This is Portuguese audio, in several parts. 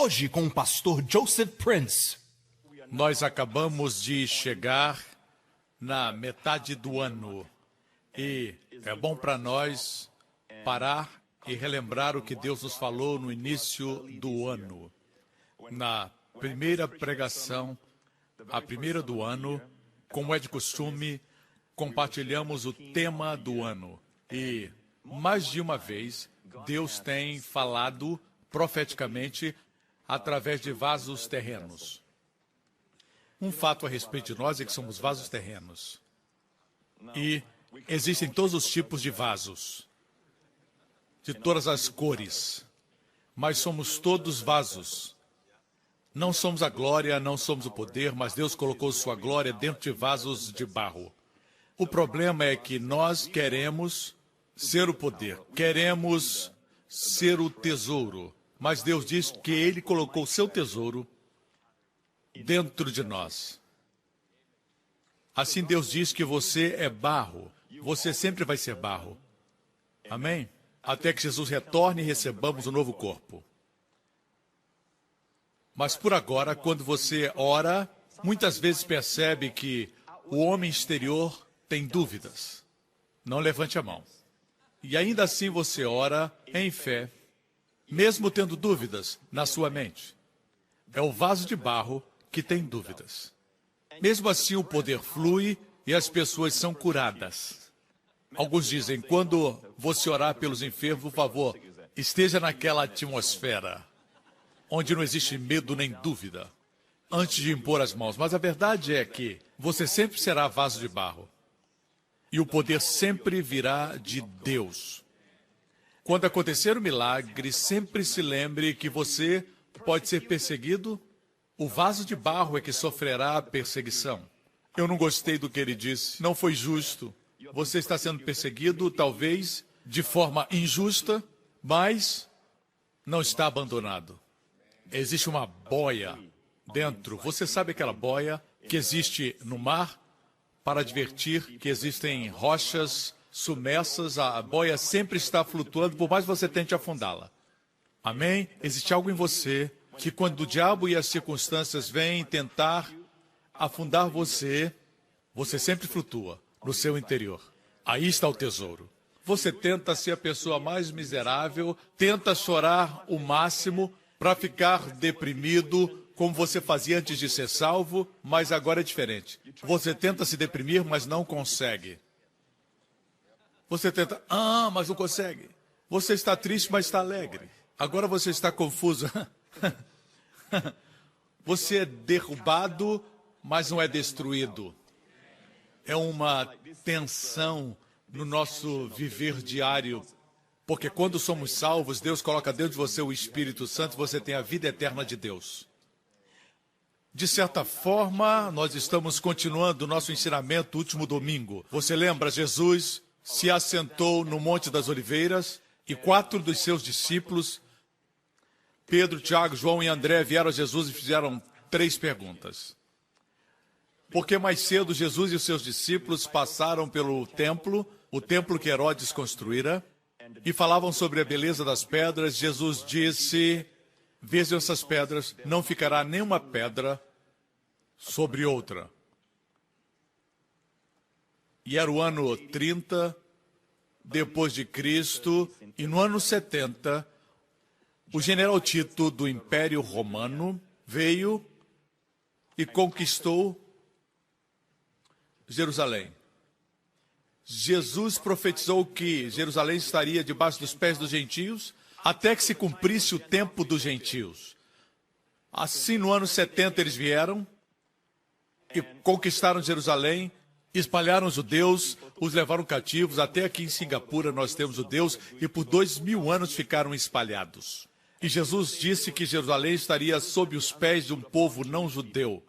Hoje com o pastor Joseph Prince. Nós acabamos de chegar na metade do ano e é bom para nós parar e relembrar o que Deus nos falou no início do ano. Na primeira pregação, a primeira do ano, como é de costume, compartilhamos o tema do ano. E, mais de uma vez, Deus tem falado profeticamente através de vasos terrenos. Um fato a respeito de nós é que somos vasos terrenos. E existem todos os tipos de vasos, de todas as cores, mas somos todos vasos. Não somos a glória, não somos o poder, mas Deus colocou sua glória dentro de vasos de barro. O problema é que nós queremos ser o poder, queremos ser o tesouro, mas Deus diz que Ele colocou o seu tesouro dentro de nós. Assim Deus diz que você é barro, você sempre vai ser barro. Amém? Até que Jesus retorne e recebamos um novo corpo. Mas por agora, quando você ora, muitas vezes percebe que o homem exterior tem dúvidas. Não levante a mão. E ainda assim você ora em fé, mesmo tendo dúvidas na sua mente. É o vaso de barro que tem dúvidas. Mesmo assim o poder flui e as pessoas são curadas. Alguns dizem, quando você orar pelos enfermos, por favor, esteja naquela atmosfera onde não existe medo nem dúvida, antes de impor as mãos. Mas a verdade é que você sempre será vaso de barro. E o poder sempre virá de Deus. Quando acontecer o milagre, sempre se lembre que você pode ser perseguido. O vaso de barro é que sofrerá a perseguição. Eu não gostei do que ele disse. Não foi justo. Você está sendo perseguido, talvez, de forma injusta, mas não está abandonado. Existe uma boia dentro. Você sabe aquela boia que existe no mar? Para advertir que existem rochas submersas, a boia sempre está flutuando, por mais que você tente afundá-la. Amém? Existe algo em você que quando o diabo e as circunstâncias vêm tentar afundar você, você sempre flutua no seu interior. Aí está o tesouro. Você tenta ser a pessoa mais miserável, tenta chorar o máximo para ficar deprimido, como você fazia antes de ser salvo, mas agora é diferente. Você tenta se deprimir, mas não consegue. Você tenta, mas não consegue. Você está triste, mas está alegre. Agora você está confuso. Você é derrubado, mas não é destruído. É uma tensão no nosso viver diário. Porque quando somos salvos, Deus coloca dentro de você o Espírito Santo, você tem a vida eterna de Deus. De certa forma, nós estamos continuando o nosso ensinamento último domingo. Você lembra, Jesus se assentou no Monte das Oliveiras e 4 dos seus discípulos, Pedro, Tiago, João e André, vieram a Jesus e fizeram 3 perguntas. Porque mais cedo Jesus e os seus discípulos passaram pelo templo, o templo que Herodes construíra, e falavam sobre a beleza das pedras. Jesus disse, vejam essas pedras, não ficará nenhuma pedra sobre outra. E era o ano 30 depois de Cristo, e no ano 70, o general Tito do Império Romano veio e conquistou Jerusalém. Jesus profetizou que Jerusalém estaria debaixo dos pés dos gentios, até que se cumprisse o tempo dos gentios. Assim, no ano 70, eles vieram e conquistaram Jerusalém, espalharam os judeus, os levaram cativos. Até aqui em Singapura nós temos judeus e por 2000 anos ficaram espalhados. E Jesus disse que Jerusalém estaria sob os pés de um povo não judeu,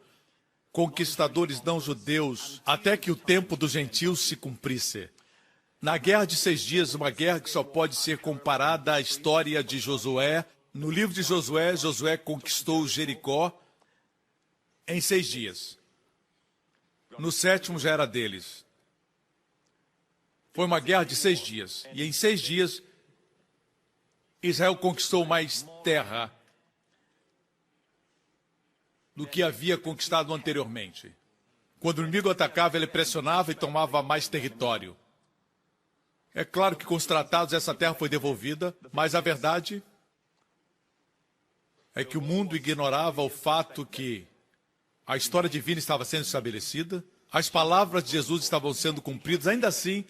conquistadores não judeus, até que o tempo dos gentios se cumprisse. Na Guerra de 6 Dias, uma guerra que só pode ser comparada à história de Josué. No livro de Josué, Josué conquistou Jericó em 6 dias. No 7º já era deles. Foi uma guerra de 6 dias. E em 6 dias, Israel conquistou mais terra. do que havia conquistado anteriormente. Quando o inimigo atacava, ele pressionava e tomava mais território. É claro que com os tratados essa terra foi devolvida, mas a verdade é que o mundo ignorava o fato que a história divina estava sendo estabelecida, as palavras de Jesus estavam sendo cumpridas. Ainda assim,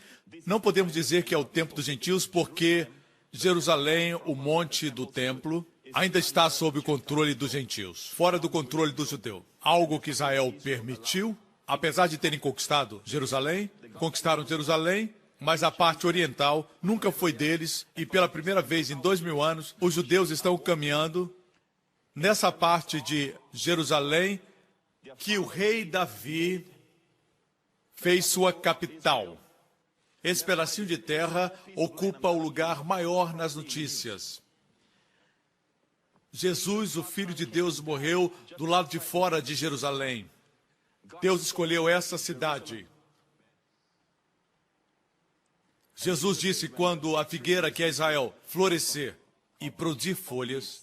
não podemos dizer que é o tempo dos gentios, porque Jerusalém, o monte do templo, ainda está sob o controle dos gentios, fora do controle do judeu. Algo que Israel permitiu, apesar de terem conquistaram Jerusalém, mas a parte oriental nunca foi deles, e pela primeira vez em 2000 anos, os judeus estão caminhando nessa parte de Jerusalém que o rei Davi fez sua capital. Esse pedacinho de terra ocupa o lugar maior nas notícias. Jesus, o Filho de Deus, morreu do lado de fora de Jerusalém. Deus escolheu essa cidade. Jesus disse, quando a figueira, que é Israel, florescer e produzir folhas,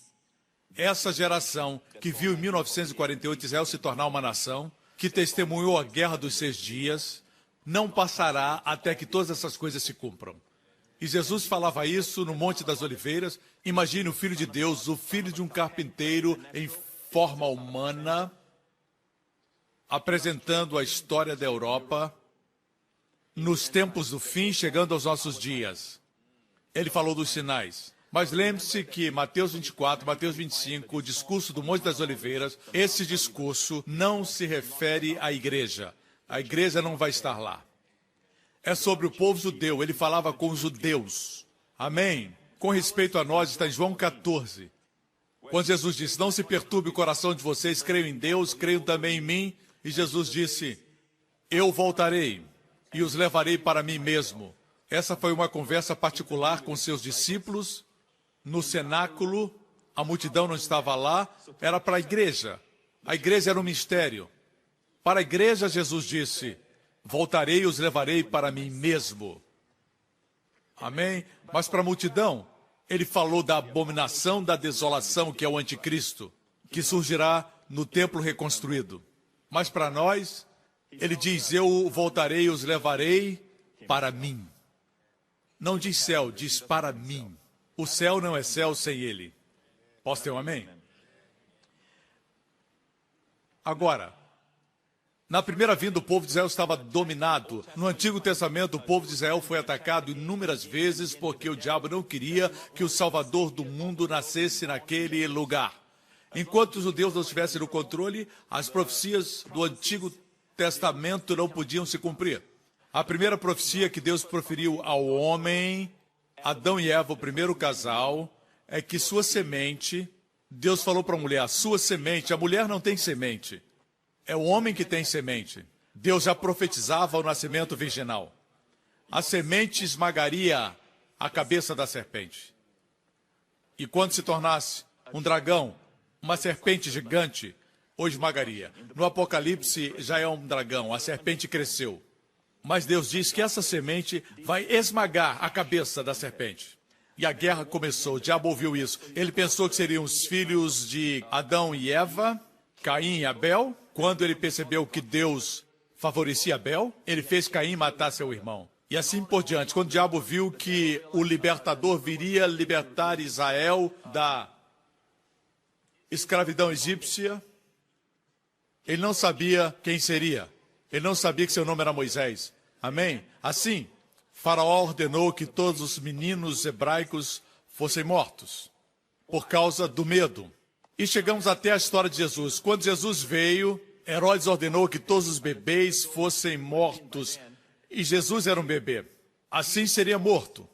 essa geração que viu em 1948 Israel se tornar uma nação, que testemunhou a Guerra dos 6 Dias, não passará até que todas essas coisas se cumpram. E Jesus falava isso no Monte das Oliveiras. Imagine o Filho de Deus, o filho de um carpinteiro em forma humana, apresentando a história da Europa nos tempos do fim, chegando aos nossos dias. Ele falou dos sinais. Mas lembre-se que Mateus 24, Mateus 25, o discurso do Monte das Oliveiras, esse discurso não se refere à igreja. A igreja não vai estar lá. É sobre o povo judeu. Ele falava com os judeus. Amém? Com respeito a nós, está em João 14. Quando Jesus disse, não se perturbe o coração de vocês, creiam em Deus, creiam também em mim. E Jesus disse, eu voltarei e os levarei para mim mesmo. Essa foi uma conversa particular com seus discípulos. No cenáculo, a multidão não estava lá, era para a igreja. A igreja era um mistério. Para a igreja, Jesus disse, voltarei e os levarei para mim mesmo. Amém? Mas para a multidão, ele falou da abominação da desolação, que é o anticristo, que surgirá no templo reconstruído. Mas para nós, ele diz, eu voltarei e os levarei para mim. Não diz céu, diz para mim. O céu não é céu sem ele. Posso ter um amém? Agora, na primeira vinda, o povo de Israel estava dominado. No Antigo Testamento, o povo de Israel foi atacado inúmeras vezes porque o diabo não queria que o Salvador do mundo nascesse naquele lugar. Enquanto os judeus não estivessem no controle, as profecias do Antigo Testamento não podiam se cumprir. A primeira profecia que Deus proferiu ao homem, Adão e Eva, o primeiro casal, é que sua semente, Deus falou para a mulher, a sua semente, a mulher não tem semente, é o homem que tem semente. Deus já profetizava o nascimento virginal. A semente esmagaria a cabeça da serpente. E quando se tornasse um dragão, uma serpente gigante, o esmagaria. No Apocalipse já é um dragão, a serpente cresceu. Mas Deus diz que essa semente vai esmagar a cabeça da serpente. E a guerra começou, o diabo ouviu isso. Ele pensou que seriam os filhos de Adão e Eva, Caim e Abel. Quando ele percebeu que Deus favorecia Abel, ele fez Caim matar seu irmão. E assim por diante. Quando o diabo viu que o libertador viria libertar Israel da escravidão egípcia, ele não sabia quem seria. Ele não sabia que seu nome era Moisés. Amém? Assim, Faraó ordenou que todos os meninos hebraicos fossem mortos, por causa do medo. E chegamos até a história de Jesus. Quando Jesus veio, Herodes ordenou que todos os bebês fossem mortos. E Jesus era um bebê. Assim seria morto.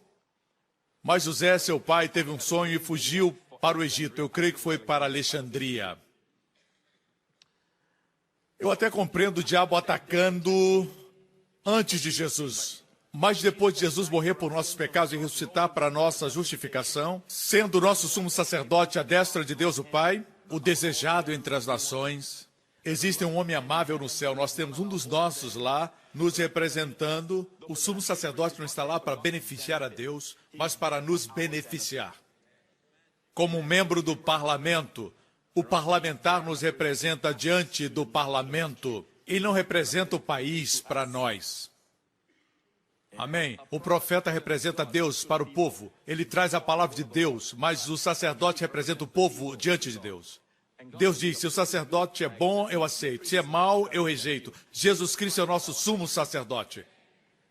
Mas José, seu pai, teve um sonho e fugiu para o Egito. Eu creio que foi para Alexandria. Eu até compreendo o diabo atacando antes de Jesus. Mas depois de Jesus morrer por nossos pecados e ressuscitar para nossa justificação, sendo o nosso sumo sacerdote à destra de Deus o Pai, o desejado entre as nações, existe um homem amável no céu. Nós temos um dos nossos lá, nos representando. O sumo sacerdote não está lá para beneficiar a Deus, mas para nos beneficiar. Como um membro do parlamento, O parlamentar nos representa diante do parlamento. Ele não representa o país para nós. Amém? O profeta representa Deus para o povo. Ele traz a palavra de Deus, mas o sacerdote representa o povo diante de Deus. Deus diz, se o sacerdote é bom, eu aceito. Se é mau, eu rejeito. Jesus Cristo é o nosso sumo sacerdote.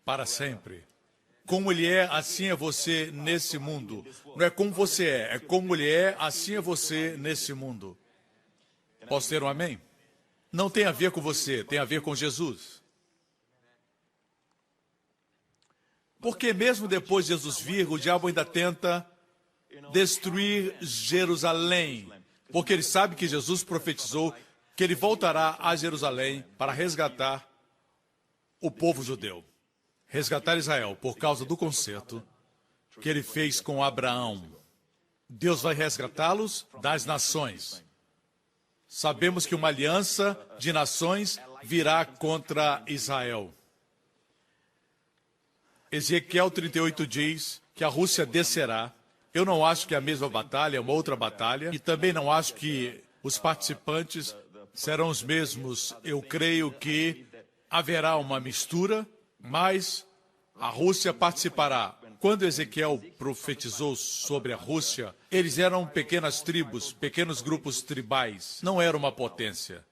Para sempre. Como ele é, assim é você nesse mundo. Não é como você é como ele é, assim é você nesse mundo. Posso ter um amém? Não tem a ver com você, tem a ver com Jesus. Porque mesmo depois de Jesus vir, o diabo ainda tenta destruir Jerusalém. Porque ele sabe que Jesus profetizou que ele voltará a Jerusalém para resgatar o povo judeu. Resgatar Israel por causa do concerto que ele fez com Abraão. Deus vai resgatá-los das nações. Sabemos que uma aliança de nações virá contra Israel. Ezequiel 38 diz que a Rússia descerá. Eu não acho que é a mesma batalha, é uma outra batalha. E também não acho que os participantes serão os mesmos. Eu creio que haverá uma mistura, mas a Rússia participará. Quando Ezequiel profetizou sobre a Rússia, eles eram pequenas tribos, pequenos grupos tribais. Não era uma potência.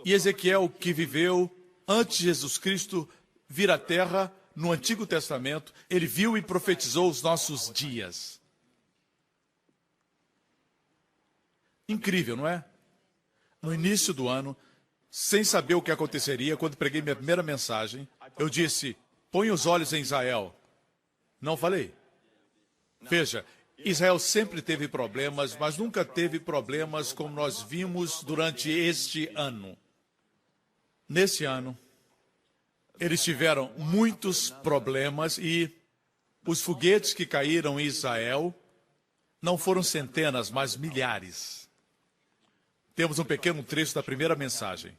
E Ezequiel, que viveu antes de Jesus Cristo vir à Terra, no Antigo Testamento, ele viu e profetizou os nossos dias. Incrível, não é? No início do ano, sem saber o que aconteceria, quando preguei minha primeira mensagem, eu disse, põe os olhos em Israel. Não falei? Veja, Israel sempre teve problemas, mas nunca teve problemas como nós vimos durante este ano. Nesse ano, eles tiveram muitos problemas e os foguetes que caíram em Israel não foram centenas, mas milhares. Temos um pequeno trecho da primeira mensagem.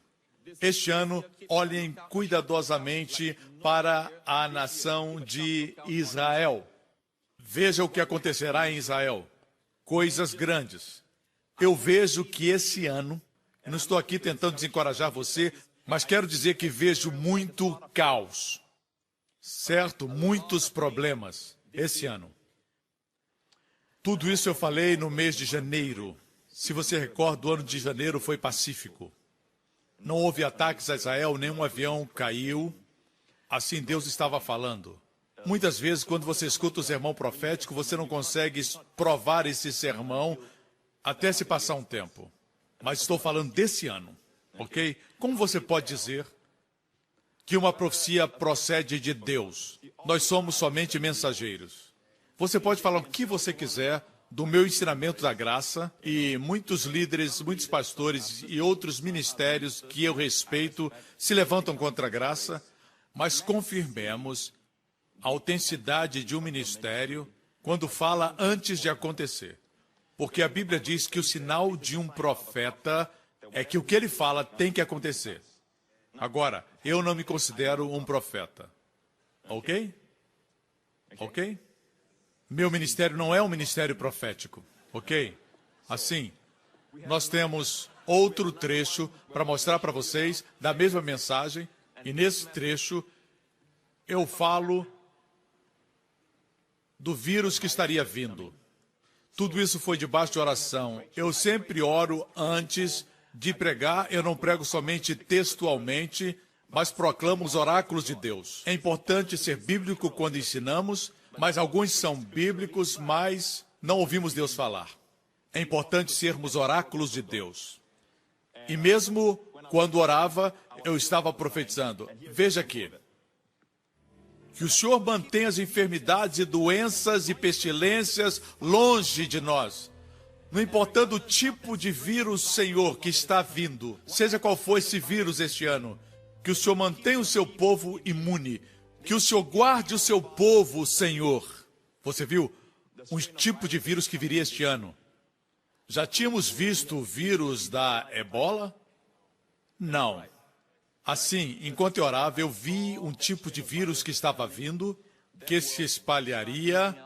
Este ano, olhem cuidadosamente para a nação de Israel. Veja o que acontecerá em Israel. Coisas grandes. Eu vejo que esse ano, eu não estou aqui tentando desencorajar você, mas quero dizer que vejo muito caos. Certo? Muitos problemas esse ano. Tudo isso eu falei no mês de janeiro. Se você recorda, o ano de janeiro foi pacífico. Não houve ataques a Israel, nenhum avião caiu. Assim Deus estava falando. Muitas vezes, quando você escuta o sermão profético, você não consegue provar esse sermão até se passar um tempo. Mas estou falando desse ano, ok? Como você pode dizer que uma profecia procede de Deus? Nós somos somente mensageiros. Você pode falar o que você quiser do meu ensinamento da graça, e muitos líderes, muitos pastores e outros ministérios que eu respeito se levantam contra a graça, mas confirmemos a autenticidade de um ministério quando fala antes de acontecer. Porque a Bíblia diz que o sinal de um profeta é que o que ele fala tem que acontecer. Agora, eu não me considero um profeta. Ok? Ok? Meu ministério não é um ministério profético, ok? Assim, nós temos outro trecho para mostrar para vocês da mesma mensagem, e nesse trecho eu falo do vírus que estaria vindo. Tudo isso foi debaixo de oração. Eu sempre oro antes de pregar, eu não prego somente textualmente, mas proclamo os oráculos de Deus. É importante ser bíblico quando ensinamos, mas alguns são bíblicos, mas não ouvimos Deus falar. É importante sermos oráculos de Deus. E mesmo quando orava, eu estava profetizando. Veja aqui. Que o Senhor mantenha as enfermidades e doenças e pestilências longe de nós. Não importando o tipo de vírus, Senhor, que está vindo, seja qual for esse vírus este ano, que o Senhor mantenha o seu povo imune. Que o Senhor guarde o seu povo, Senhor. Você viu um tipo de vírus que viria este ano? Já tínhamos visto o vírus da ebola? Não. Assim, enquanto eu orava, eu vi um tipo de vírus que estava vindo, que se espalharia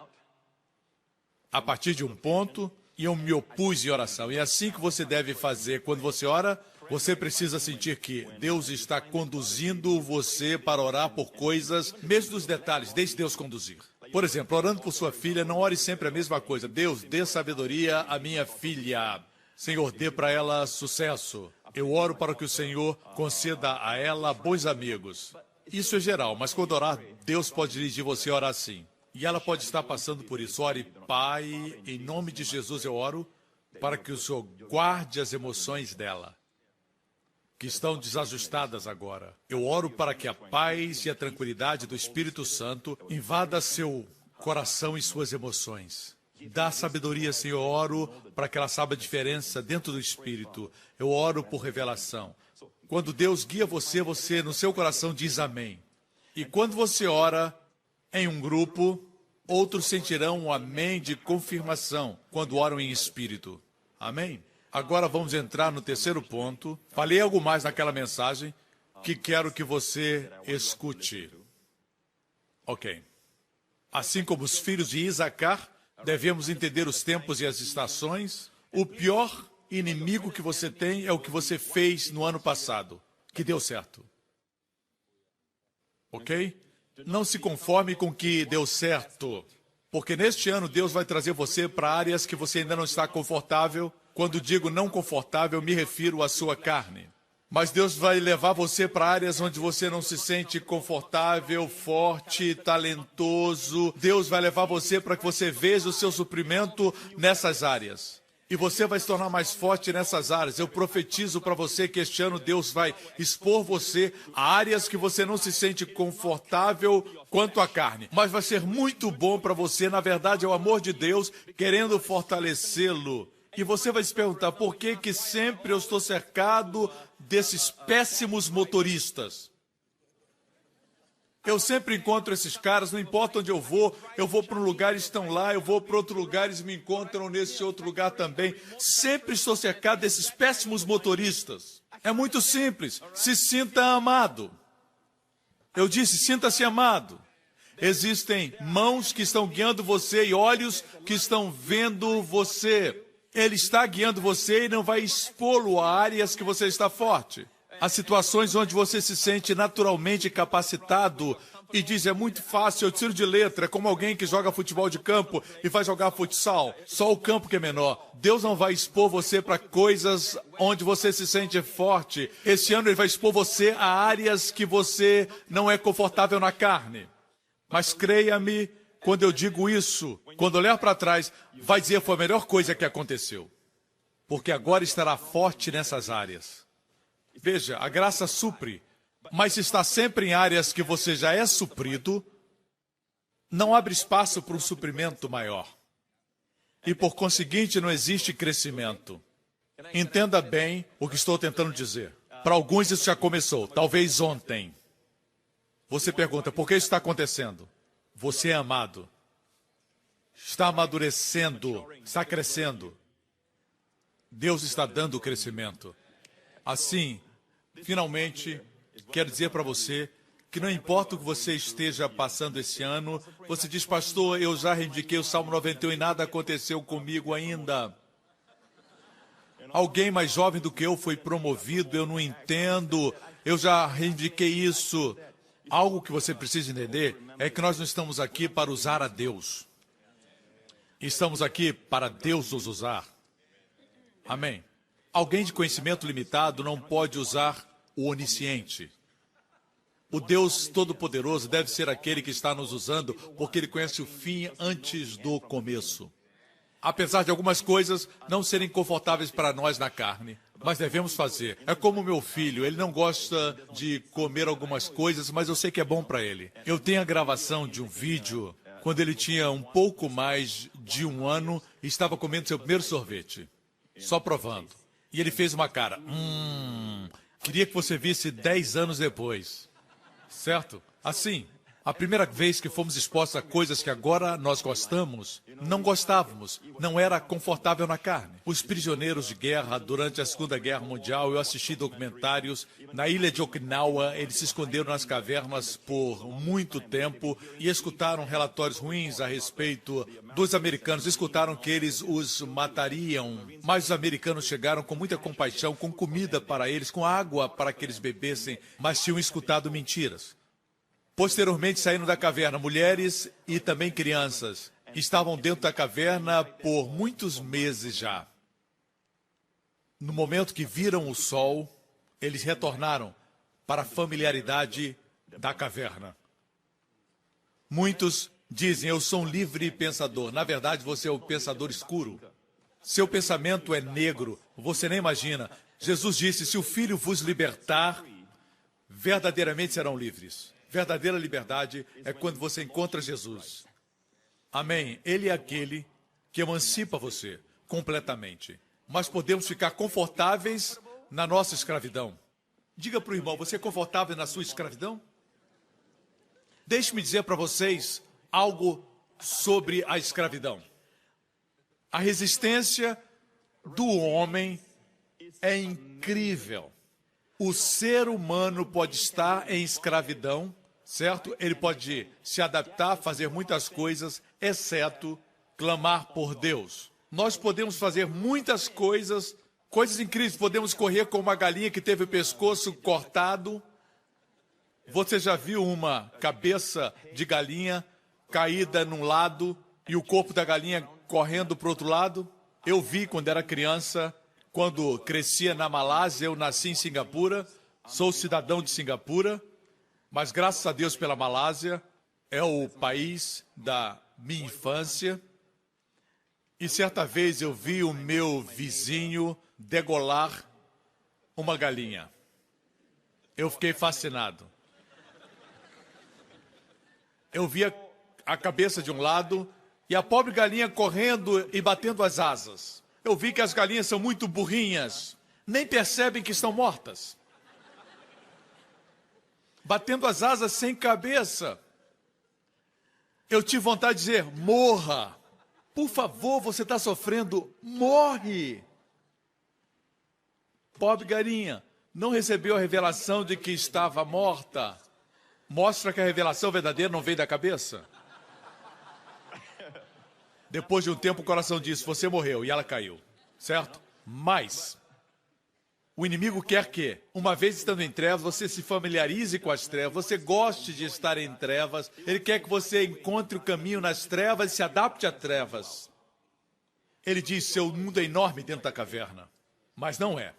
a partir de um ponto, e eu me opus em oração. E é assim que você deve fazer quando você ora. Você precisa sentir que Deus está conduzindo você para orar por coisas, mesmo dos detalhes, deixe Deus conduzir. Por exemplo, orando por sua filha, não ore sempre a mesma coisa. Deus, dê sabedoria à minha filha. Senhor, dê para ela sucesso. Eu oro para que o Senhor conceda a ela bons amigos. Isso é geral, mas quando orar, Deus pode dirigir você a orar assim. E ela pode estar passando por isso. Ore, Pai, em nome de Jesus eu oro para que o Senhor guarde as emoções dela, que estão desajustadas agora. Eu oro para que a paz e a tranquilidade do Espírito Santo invada seu coração e suas emoções. Dá sabedoria, Senhor. Eu oro para que ela saiba a diferença dentro do Espírito. Eu oro por revelação. Quando Deus guia você, você no seu coração diz amém. E quando você ora em um grupo, outros sentirão um amém de confirmação quando oram em espírito. Amém? Agora vamos entrar no terceiro ponto. Falei algo mais naquela mensagem que quero que você escute. Ok. Assim como os filhos de Isacar, devemos entender os tempos e as estações. O pior inimigo que você tem é o que você fez no ano passado, que deu certo. Ok? Não se conforme com o que deu certo, porque neste ano Deus vai trazer você para áreas que você ainda não está confortável. Quando digo não confortável, me refiro à sua carne. Mas Deus vai levar você para áreas onde você não se sente confortável, forte, talentoso. Deus vai levar você para que você veja o seu suprimento nessas áreas. E você vai se tornar mais forte nessas áreas. Eu profetizo para você que este ano Deus vai expor você a áreas que você não se sente confortável quanto à carne. Mas vai ser muito bom para você. Na verdade, é o amor de Deus querendo fortalecê-lo. E você vai se perguntar, por que que sempre eu estou cercado desses péssimos motoristas? Eu sempre encontro esses caras, não importa onde eu vou para um lugar e estão lá, eu vou para outro lugar e eles me encontram nesse outro lugar também. Sempre estou cercado desses péssimos motoristas. É muito simples, se sinta amado. Eu disse, sinta-se amado. Existem mãos que estão guiando você e olhos que estão vendo você. Ele está guiando você e não vai expô-lo a áreas que você está forte. Há situações onde você se sente naturalmente capacitado e diz, é muito fácil, eu tiro de letra, é como alguém que joga futebol de campo e vai jogar futsal. Só o campo que é menor. Deus não vai expor você para coisas onde você se sente forte. Esse ano ele vai expor você a áreas que você não é confortável na carne. Mas creia-me, quando eu digo isso, quando olhar para trás, vai dizer foi a melhor coisa que aconteceu. Porque agora estará forte nessas áreas. Veja, a graça supre, mas se está sempre em áreas que você já é suprido, não abre espaço para um suprimento maior. E por conseguinte não existe crescimento. Entenda bem o que estou tentando dizer. Para alguns isso já começou, talvez ontem. Você pergunta, por que isso está acontecendo? Você é amado. Está amadurecendo, está crescendo. Deus está dando o crescimento. Assim, finalmente, quero dizer para você que não importa o que você esteja passando esse ano, você diz, pastor, eu já reivindiquei o Salmo 91 e nada aconteceu comigo ainda. Alguém mais jovem do que eu foi promovido, eu não entendo, eu já reivindiquei isso. Algo que você precisa entender é que nós não estamos aqui para usar a Deus. Estamos aqui para Deus nos usar. Amém. Alguém de conhecimento limitado não pode usar o onisciente. O Deus Todo-Poderoso deve ser aquele que está nos usando, porque Ele conhece o fim antes do começo. Apesar de algumas coisas não serem confortáveis para nós na carne, mas devemos fazer. É como o meu filho, ele não gosta de comer algumas coisas, mas eu sei que é bom para ele. Eu tenho a gravação de um vídeo quando ele tinha um pouco mais de 1 ano e estava comendo seu primeiro sorvete, só provando. E ele fez uma cara, queria que você visse 10 anos depois, certo? Assim, A primeira vez que fomos expostos a coisas que agora nós gostamos, não gostávamos, não era confortável na carne. Os prisioneiros de guerra durante a Segunda Guerra Mundial, eu assisti documentários na ilha de Okinawa, eles se esconderam nas cavernas por muito tempo e escutaram relatórios ruins a respeito dos americanos, escutaram que eles os matariam, mas os americanos chegaram com muita compaixão, com comida para eles, com água para que eles bebessem, mas tinham escutado mentiras. Posteriormente saíram da caverna mulheres e também crianças. Estavam dentro da caverna por muitos meses já. No momento que viram o sol, eles retornaram para a familiaridade da caverna. Muitos dizem, eu sou um livre pensador. Na verdade, você é o pensador escuro. Seu pensamento é negro, você nem imagina. Jesus disse, se o Filho vos libertar, verdadeiramente serão livres. Verdadeira liberdade é quando você encontra Jesus. Amém. Ele é aquele que emancipa você completamente. Mas podemos ficar confortáveis na nossa escravidão. Diga para o irmão, você é confortável na sua escravidão? Deixe-me dizer para vocês algo sobre a escravidão. A resistência do homem é incrível. O ser humano pode estar em escravidão, certo? Ele pode se adaptar, fazer muitas coisas, exceto clamar por Deus. Nós podemos fazer muitas coisas, coisas incríveis. Podemos correr como uma galinha que teve o pescoço cortado. Você já viu uma cabeça de galinha caída num lado e o corpo da galinha correndo para o outro lado? Eu vi quando era criança. Quando crescia na Malásia, eu nasci em Singapura, sou cidadão de Singapura, mas graças a Deus pela Malásia, é o país da minha infância. E certa vez eu vi o meu vizinho degolar uma galinha. Eu fiquei fascinado. Eu via a cabeça de um lado e a pobre galinha correndo e batendo as asas. Eu vi que as galinhas são muito burrinhas, nem percebem que estão mortas. Batendo as asas sem cabeça. Eu tive vontade de dizer, morra. Por favor, você está sofrendo, morre. Pobre galinha, não recebeu a revelação de que estava morta. Mostra que a revelação verdadeira não veio da cabeça. Depois de um tempo, o coração disse, você morreu, e ela caiu, certo? Mas o inimigo quer que, uma vez estando em trevas, você se familiarize com as trevas, você goste de estar em trevas, ele quer que você encontre o caminho nas trevas e se adapte a trevas. Ele diz, seu mundo é enorme dentro da caverna, mas não é.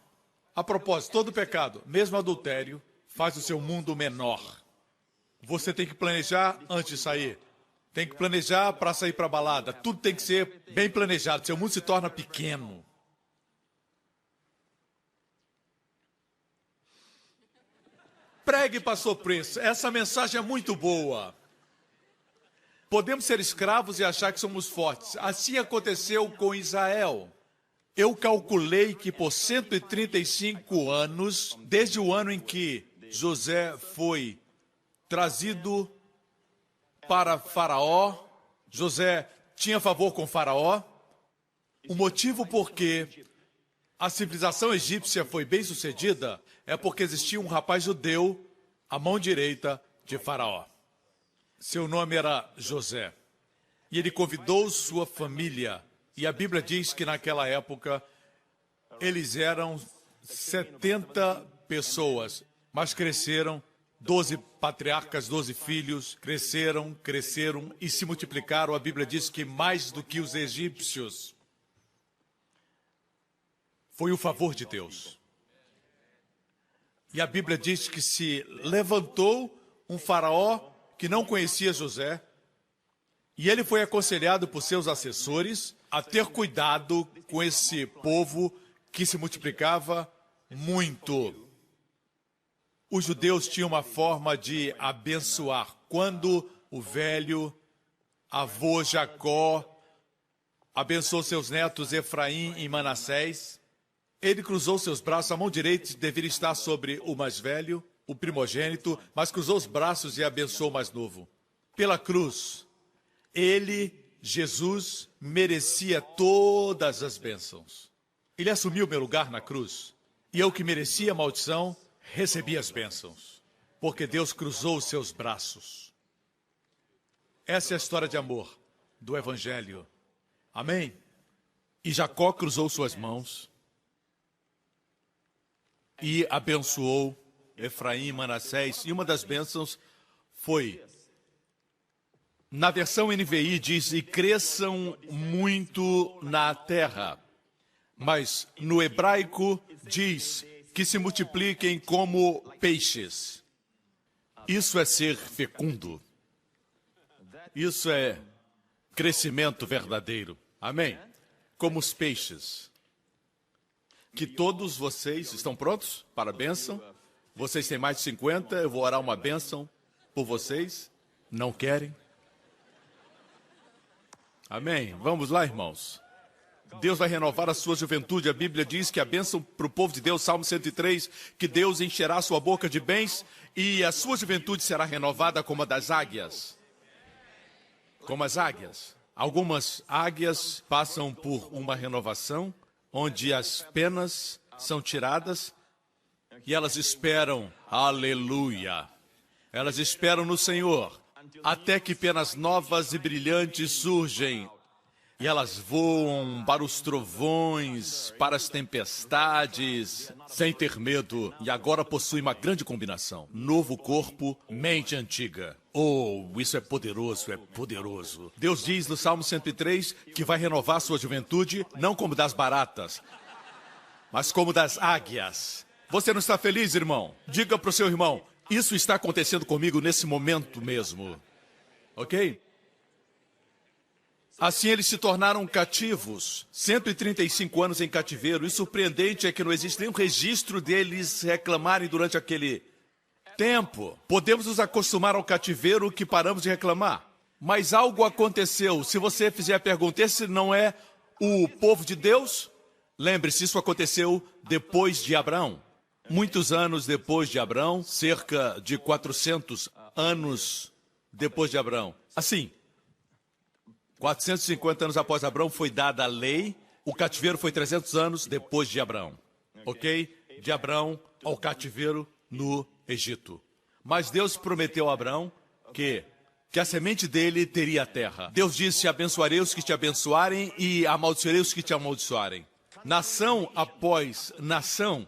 A propósito, todo pecado, mesmo adultério, faz o seu mundo menor. Você tem que planejar antes de sair. Tem que planejar para sair para a balada. Tudo tem que ser bem planejado. Seu mundo se torna pequeno. Pregue, pastor Prince. Essa mensagem é muito boa. Podemos ser escravos e achar que somos fortes. Assim aconteceu com Israel. Eu calculei que por 135 anos, desde o ano em que José foi trazido para Faraó, José tinha favor com Faraó. O motivo por que a civilização egípcia foi bem sucedida é porque existia um rapaz judeu à mão direita de Faraó. Seu nome era José. E ele convidou sua família. E a Bíblia diz que naquela época eles eram 70 pessoas, mas cresceram. 12 patriarcas, 12 filhos, cresceram e se multiplicaram. A Bíblia diz que mais do que os egípcios. Foi o favor de Deus. E a Bíblia diz que se levantou um faraó que não conhecia José, e ele foi aconselhado por seus assessores a ter cuidado com esse povo que se multiplicava muito. Os judeus tinham uma forma de abençoar. Quando o velho avô Jacó abençoou seus netos Efraim e Manassés, ele cruzou seus braços, a mão direita deveria estar sobre o mais velho, o primogênito, mas cruzou os braços e abençoou o mais novo. pela cruz. Ele, Jesus, merecia todas as bênçãos. Ele assumiu meu lugar na cruz. E eu que merecia a maldição, recebi as bênçãos. Porque Deus cruzou os seus braços. Essa é a história de amor do Evangelho. Amém? E Jacó cruzou suas mãos e abençoou Efraim e Manassés. E uma das bênçãos foi, na versão NVI diz, e cresçam muito na terra. Mas no hebraico diz que se multipliquem como peixes. Isso é ser fecundo. Isso é crescimento verdadeiro. Amém? Como os peixes. Que todos vocês estão prontos para a bênção? Vocês têm mais de 50, eu vou orar uma bênção por vocês. Não querem? Amém? Vamos lá, irmãos. Deus vai renovar a sua juventude. A Bíblia diz que a bênção para o povo de Deus, Salmo 103, que Deus encherá a sua boca de bens e a sua juventude será renovada como a das águias. Como as águias. Algumas águias passam por uma renovação, onde as penas são tiradas e elas esperam, aleluia. Elas esperam no Senhor, até que penas novas e brilhantes surgem. E elas voam para os trovões, para as tempestades, sem ter medo. E agora possuem uma grande combinação. Novo corpo, mente antiga. Oh, isso é poderoso, é poderoso. Deus diz no Salmo 103 que vai renovar sua juventude, não como das baratas, mas como das águias. Você não está feliz, irmão? Diga para o seu irmão, isso está acontecendo comigo nesse momento mesmo. Ok? Assim eles se tornaram cativos, 135 anos em cativeiro. E surpreendente é que não existe nenhum registro deles reclamarem durante aquele tempo. Podemos nos acostumar ao cativeiro que paramos de reclamar. Mas algo aconteceu. Se você fizer a pergunta, esse não é o povo de Deus? Lembre-se, isso aconteceu depois de Abraão. Muitos anos depois de Abraão, cerca de 400 anos depois de Abraão. Assim, 450 anos após Abraão foi dada a lei, o cativeiro foi 300 anos depois de Abraão, ok? De Abraão ao cativeiro no Egito. Mas Deus prometeu a Abraão que a semente dele teria a terra. Deus disse, abençoarei os que te abençoarem e amaldiçoarei os que te amaldiçoarem. Nação após nação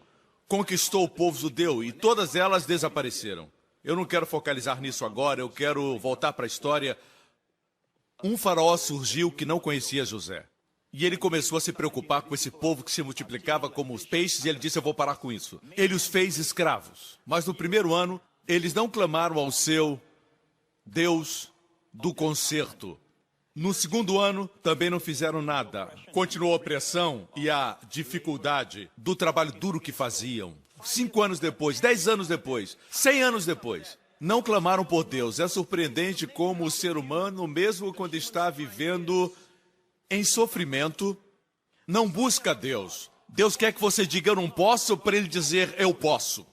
conquistou o povo judeu e todas elas desapareceram. Eu não quero focalizar nisso agora, eu quero voltar para a história. Um faraó surgiu que não conhecia José. E ele começou a se preocupar com esse povo que se multiplicava como os peixes, e ele disse, eu vou parar com isso. Ele os fez escravos. Mas no primeiro ano, eles não clamaram ao seu Deus do conserto. No segundo ano, também não fizeram nada. Continuou a opressão e a dificuldade do trabalho duro que faziam. 5 anos depois, 10 anos depois, 100 anos depois, não clamaram por Deus. É surpreendente como o ser humano, mesmo quando está vivendo em sofrimento, não busca Deus. Deus quer que você diga, eu não posso, para ele dizer, eu posso.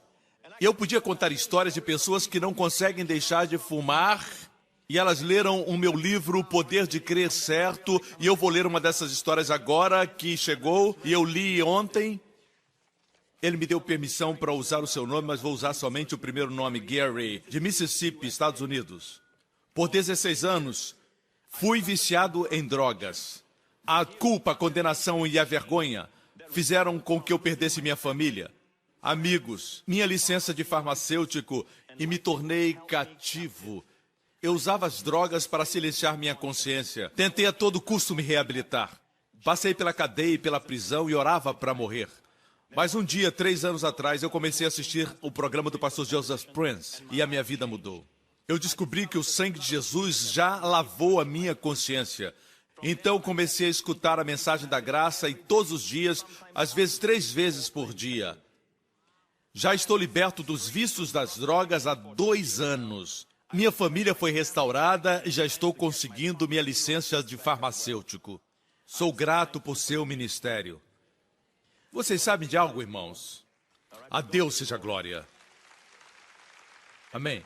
Eu podia contar histórias de pessoas que não conseguem deixar de fumar, e elas leram o meu livro, O Poder de Crer Certo, e eu vou ler uma dessas histórias agora, que chegou, e eu li ontem. Ele me deu permissão para usar o seu nome, mas vou usar somente o primeiro nome, Gary, de Mississippi, Estados Unidos. Por 16 anos, fui viciado em drogas. A culpa, a condenação e a vergonha fizeram com que eu perdesse minha família, amigos, minha licença de farmacêutico e me tornei cativo. Eu usava as drogas para silenciar minha consciência. Tentei a todo custo me reabilitar. Passei pela cadeia e pela prisão e orava para morrer. Mas um dia, 3 anos atrás, eu comecei a assistir o programa do pastor Joseph Prince e a minha vida mudou. Eu descobri que o sangue de Jesus já lavou a minha consciência. Então comecei a escutar a mensagem da graça e todos os dias, às vezes 3 vezes por dia. Já estou liberto dos vícios das drogas há 2 anos. Minha família foi restaurada e já estou conseguindo minha licença de farmacêutico. Sou grato por seu ministério. Vocês sabem de algo, irmãos? A Deus seja glória. Amém.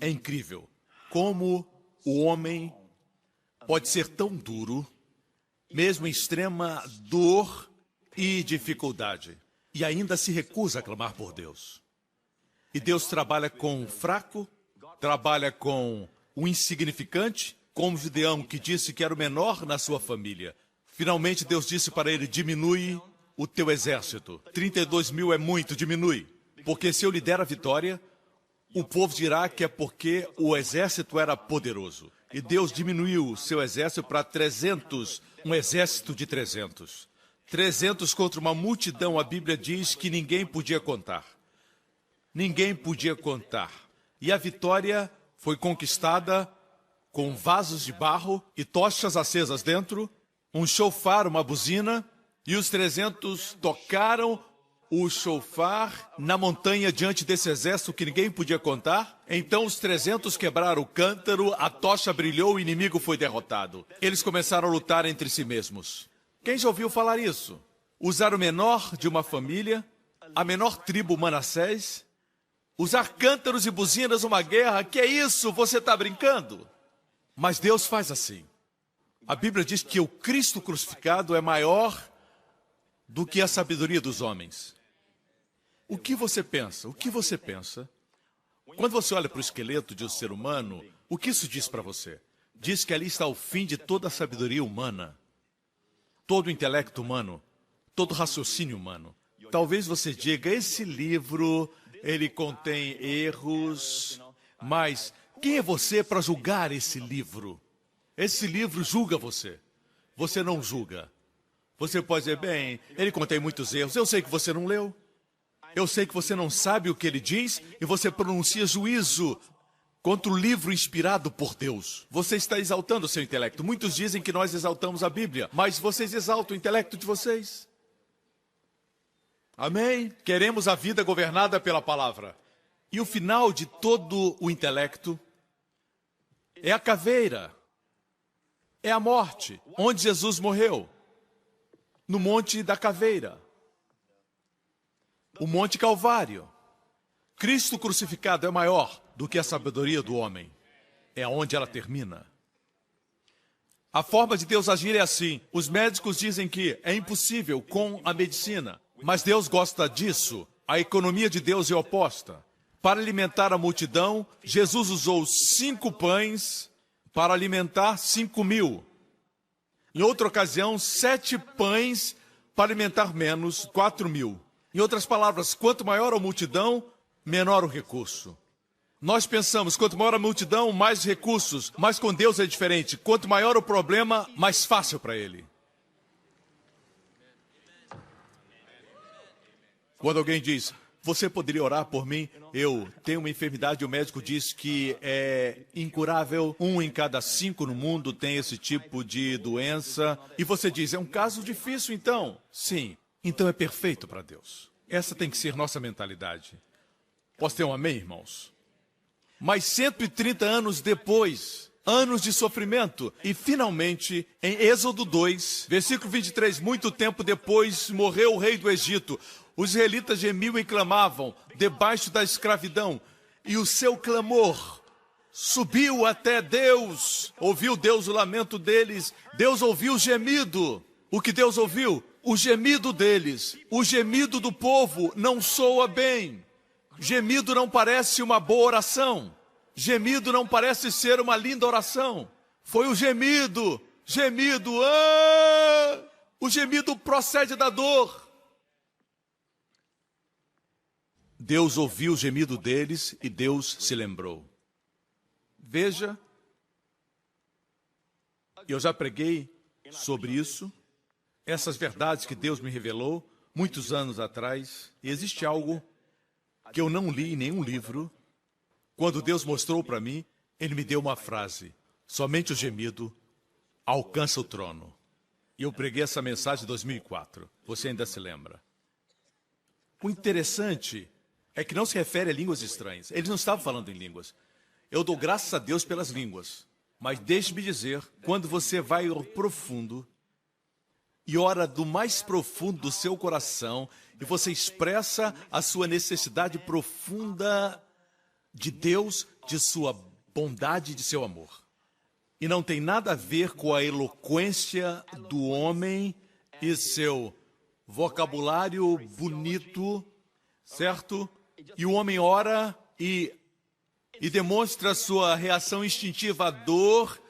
É incrível como o homem pode ser tão duro, mesmo em extrema dor e dificuldade, e ainda se recusa a clamar por Deus. E Deus trabalha com o fraco, trabalha com o insignificante, como o Gideão, que disse que era o menor na sua família. Finalmente Deus disse para ele: diminui o teu exército. 32 mil é muito, diminui. Porque se eu lhe der a vitória, o povo dirá que é porque o exército era poderoso. E Deus diminuiu o seu exército para 300, um exército de 300. 300 contra uma multidão, a Bíblia diz que ninguém podia contar. Ninguém podia contar. E a vitória foi conquistada com vasos de barro e tochas acesas dentro, um chofar, uma buzina, e os 300 tocaram o chofar na montanha diante desse exército que ninguém podia contar. Então os 300 quebraram o cântaro, a tocha brilhou, o inimigo foi derrotado. Eles começaram a lutar entre si mesmos. Quem já ouviu falar isso? Usar o menor de uma família, a menor tribo Manassés, usar cântaros e buzinas numa guerra. Que é isso? Você está brincando? Mas Deus faz assim. A Bíblia diz que o Cristo crucificado é maior do que a sabedoria dos homens. O que você pensa? O que você pensa? Quando você olha para o esqueleto de um ser humano, o que isso diz para você? Diz que ali está o fim de toda a sabedoria humana, todo o intelecto humano, todo o raciocínio humano. Talvez você diga: esse livro, ele contém erros, mas quem é você para julgar esse livro? Esse livro julga você. Você não julga. Você pode dizer: bem, ele contém muitos erros. Eu sei que você não leu. Eu sei que você não sabe o que ele diz e você pronuncia juízo contra o livro inspirado por Deus. Você está exaltando o seu intelecto. Muitos dizem que nós exaltamos a Bíblia, mas vocês exaltam o intelecto de vocês. Amém? Queremos a vida governada pela palavra. E o final de todo o intelecto é a caveira, é a morte, onde Jesus morreu, no Monte da Caveira, o Monte Calvário. Cristo crucificado é maior do que a sabedoria do homem. É onde ela termina. A forma de Deus agir é assim. Os médicos dizem que é impossível com a medicina, mas Deus gosta disso. A economia de Deus é oposta. Para alimentar a multidão, Jesus usou 5 pães para alimentar 5.000. Em outra ocasião, 7 pães para alimentar menos 4.000. Em outras palavras, quanto maior a multidão, menor o recurso. Nós pensamos, quanto maior a multidão, mais recursos. Mas com Deus é diferente. Quanto maior o problema, mais fácil para Ele. Quando alguém diz: você poderia orar por mim? Eu tenho uma enfermidade, o médico diz que é incurável. 1 em cada 5 no mundo tem esse tipo de doença. E você diz: é um caso difícil então? Sim. Então é perfeito para Deus. Essa tem que ser nossa mentalidade. Posso ter um amém, irmãos? Mas 130 anos depois, anos de sofrimento, e finalmente, em Êxodo 2, versículo 23, muito tempo depois, morreu o rei do Egito. Os israelitas gemiam e clamavam debaixo da escravidão, e o seu clamor subiu até Deus. Ouviu Deus o lamento deles, Deus ouviu o gemido. O que Deus ouviu? O gemido deles. O gemido do povo não soa bem. Gemido não parece uma boa oração. Gemido não parece ser uma linda oração. Foi o gemido. Gemido. Ah! O gemido procede da dor. Deus ouviu o gemido deles e Deus se lembrou. Veja, eu já preguei sobre isso, essas verdades que Deus me revelou muitos anos atrás. E existe algo que eu não li em nenhum livro. Quando Deus mostrou para mim, Ele me deu uma frase: somente o gemido alcança o trono. E eu preguei essa mensagem em 2004. Você ainda se lembra? O interessante é que não se refere a línguas estranhas. Eles não estavam falando em línguas. Eu dou graças a Deus pelas línguas. Mas deixe-me dizer, quando você vai ao profundo e ora do mais profundo do seu coração, e você expressa a sua necessidade profunda de Deus, de sua bondade e de seu amor. E não tem nada a ver com a eloquência do homem e seu vocabulário bonito, certo? E o homem ora e demonstra sua reação instintiva à dor.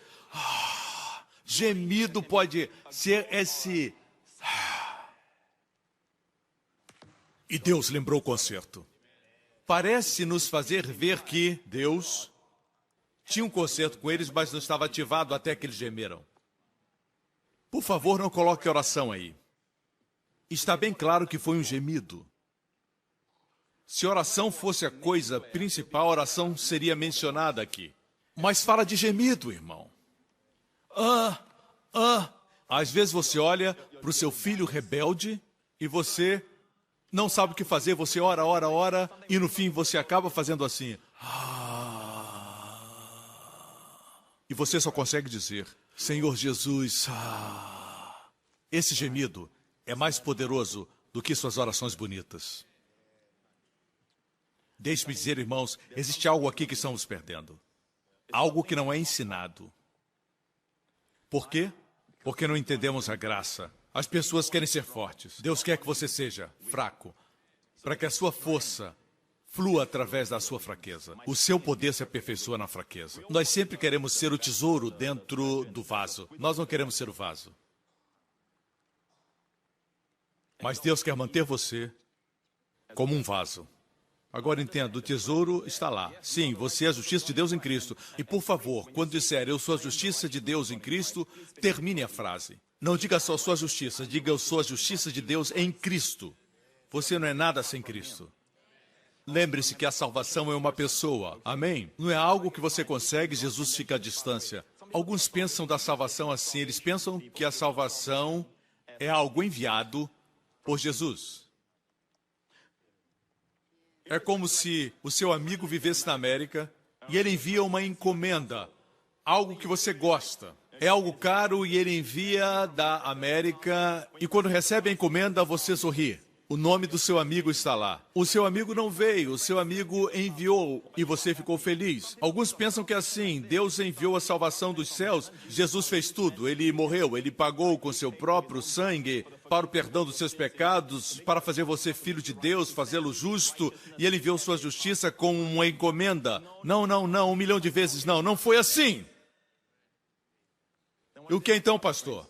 Gemido pode ser esse... E Deus lembrou o concerto. Parece nos fazer ver que Deus tinha um concerto com eles, mas não estava ativado até que eles gemeram. Por favor, não coloque oração aí. Está bem claro que foi um gemido. Se oração fosse a coisa principal, a oração seria mencionada aqui. Mas fala de gemido, irmão. Às vezes você olha para o seu filho rebelde e você não sabe o que fazer. Você ora, ora, ora e no fim você acaba fazendo assim. E você só consegue dizer, Senhor Jesus, esse gemido é mais poderoso do que suas orações bonitas. Deixe-me dizer, irmãos, existe algo aqui que estamos perdendo. Algo que não é ensinado. Por quê? Porque não entendemos a graça. As pessoas querem ser fortes. Deus quer que você seja fraco, para que a sua força flua através da sua fraqueza. O seu poder se aperfeiçoa na fraqueza. Nós sempre queremos ser o tesouro dentro do vaso. Nós não queremos ser o vaso. Mas Deus quer manter você como um vaso. Agora entenda, o tesouro está lá. Sim, você é a justiça de Deus em Cristo. E por favor, quando disser eu sou a justiça de Deus em Cristo, termine a frase. Não diga só sua justiça, diga eu sou a justiça de Deus em Cristo. Você não é nada sem Cristo. Lembre-se que a salvação é uma pessoa. Amém? Não é algo que você consegue, Jesus fica à distância. Alguns pensam da salvação assim, eles pensam que a salvação é algo enviado por Jesus. É como se o seu amigo vivesse na América e ele envia uma encomenda, algo que você gosta. É algo caro e ele envia da América e quando recebe a encomenda você sorri. O nome do seu amigo está lá. O seu amigo não veio, o seu amigo enviou e você ficou feliz. Alguns pensam que é assim, Deus enviou a salvação dos céus, Jesus fez tudo, ele morreu, ele pagou com seu próprio sangue para o perdão dos seus pecados, para fazer você filho de Deus, fazê-lo justo, e ele enviou sua justiça com uma encomenda. Não, não, não, 1 milhão de vezes não, não foi assim. E o que então, pastor?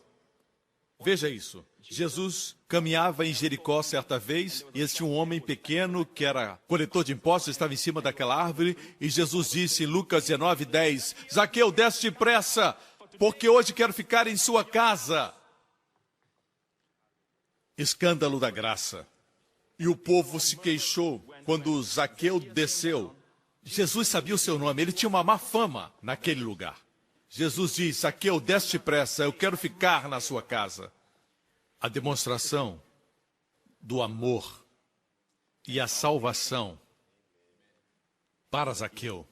Veja isso. Jesus caminhava em Jericó certa vez e tinha um homem pequeno que era coletor de impostos, estava em cima daquela árvore e Jesus disse em Lucas 19:10, Zaqueu, desce depressa, porque hoje quero ficar em sua casa. Escândalo da graça. E o povo se queixou quando Zaqueu desceu. Jesus sabia o seu nome, ele tinha uma má fama naquele lugar. Jesus diz, Zaqueu, desce depressa, eu quero ficar na sua casa. A demonstração do amor e a salvação para Zaqueu.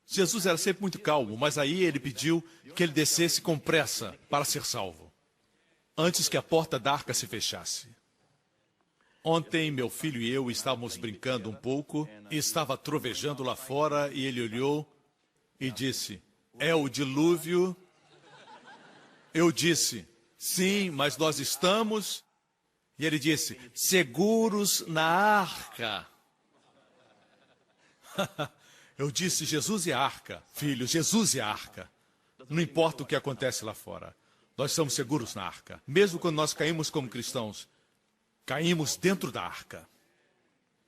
Jesus era sempre muito calmo, mas aí ele pediu que ele descesse com pressa para ser salvo, antes que a porta da arca se fechasse. Ontem meu filho e eu estávamos brincando um pouco e estava trovejando lá fora e ele olhou e disse, é o dilúvio? Eu disse, sim, mas nós estamos... E ele disse, seguros na arca. Eu disse, Jesus e a arca. Filho, Jesus e a arca. Não importa o que acontece lá fora. Nós estamos seguros na arca. Mesmo quando nós caímos como cristãos, caímos dentro da arca.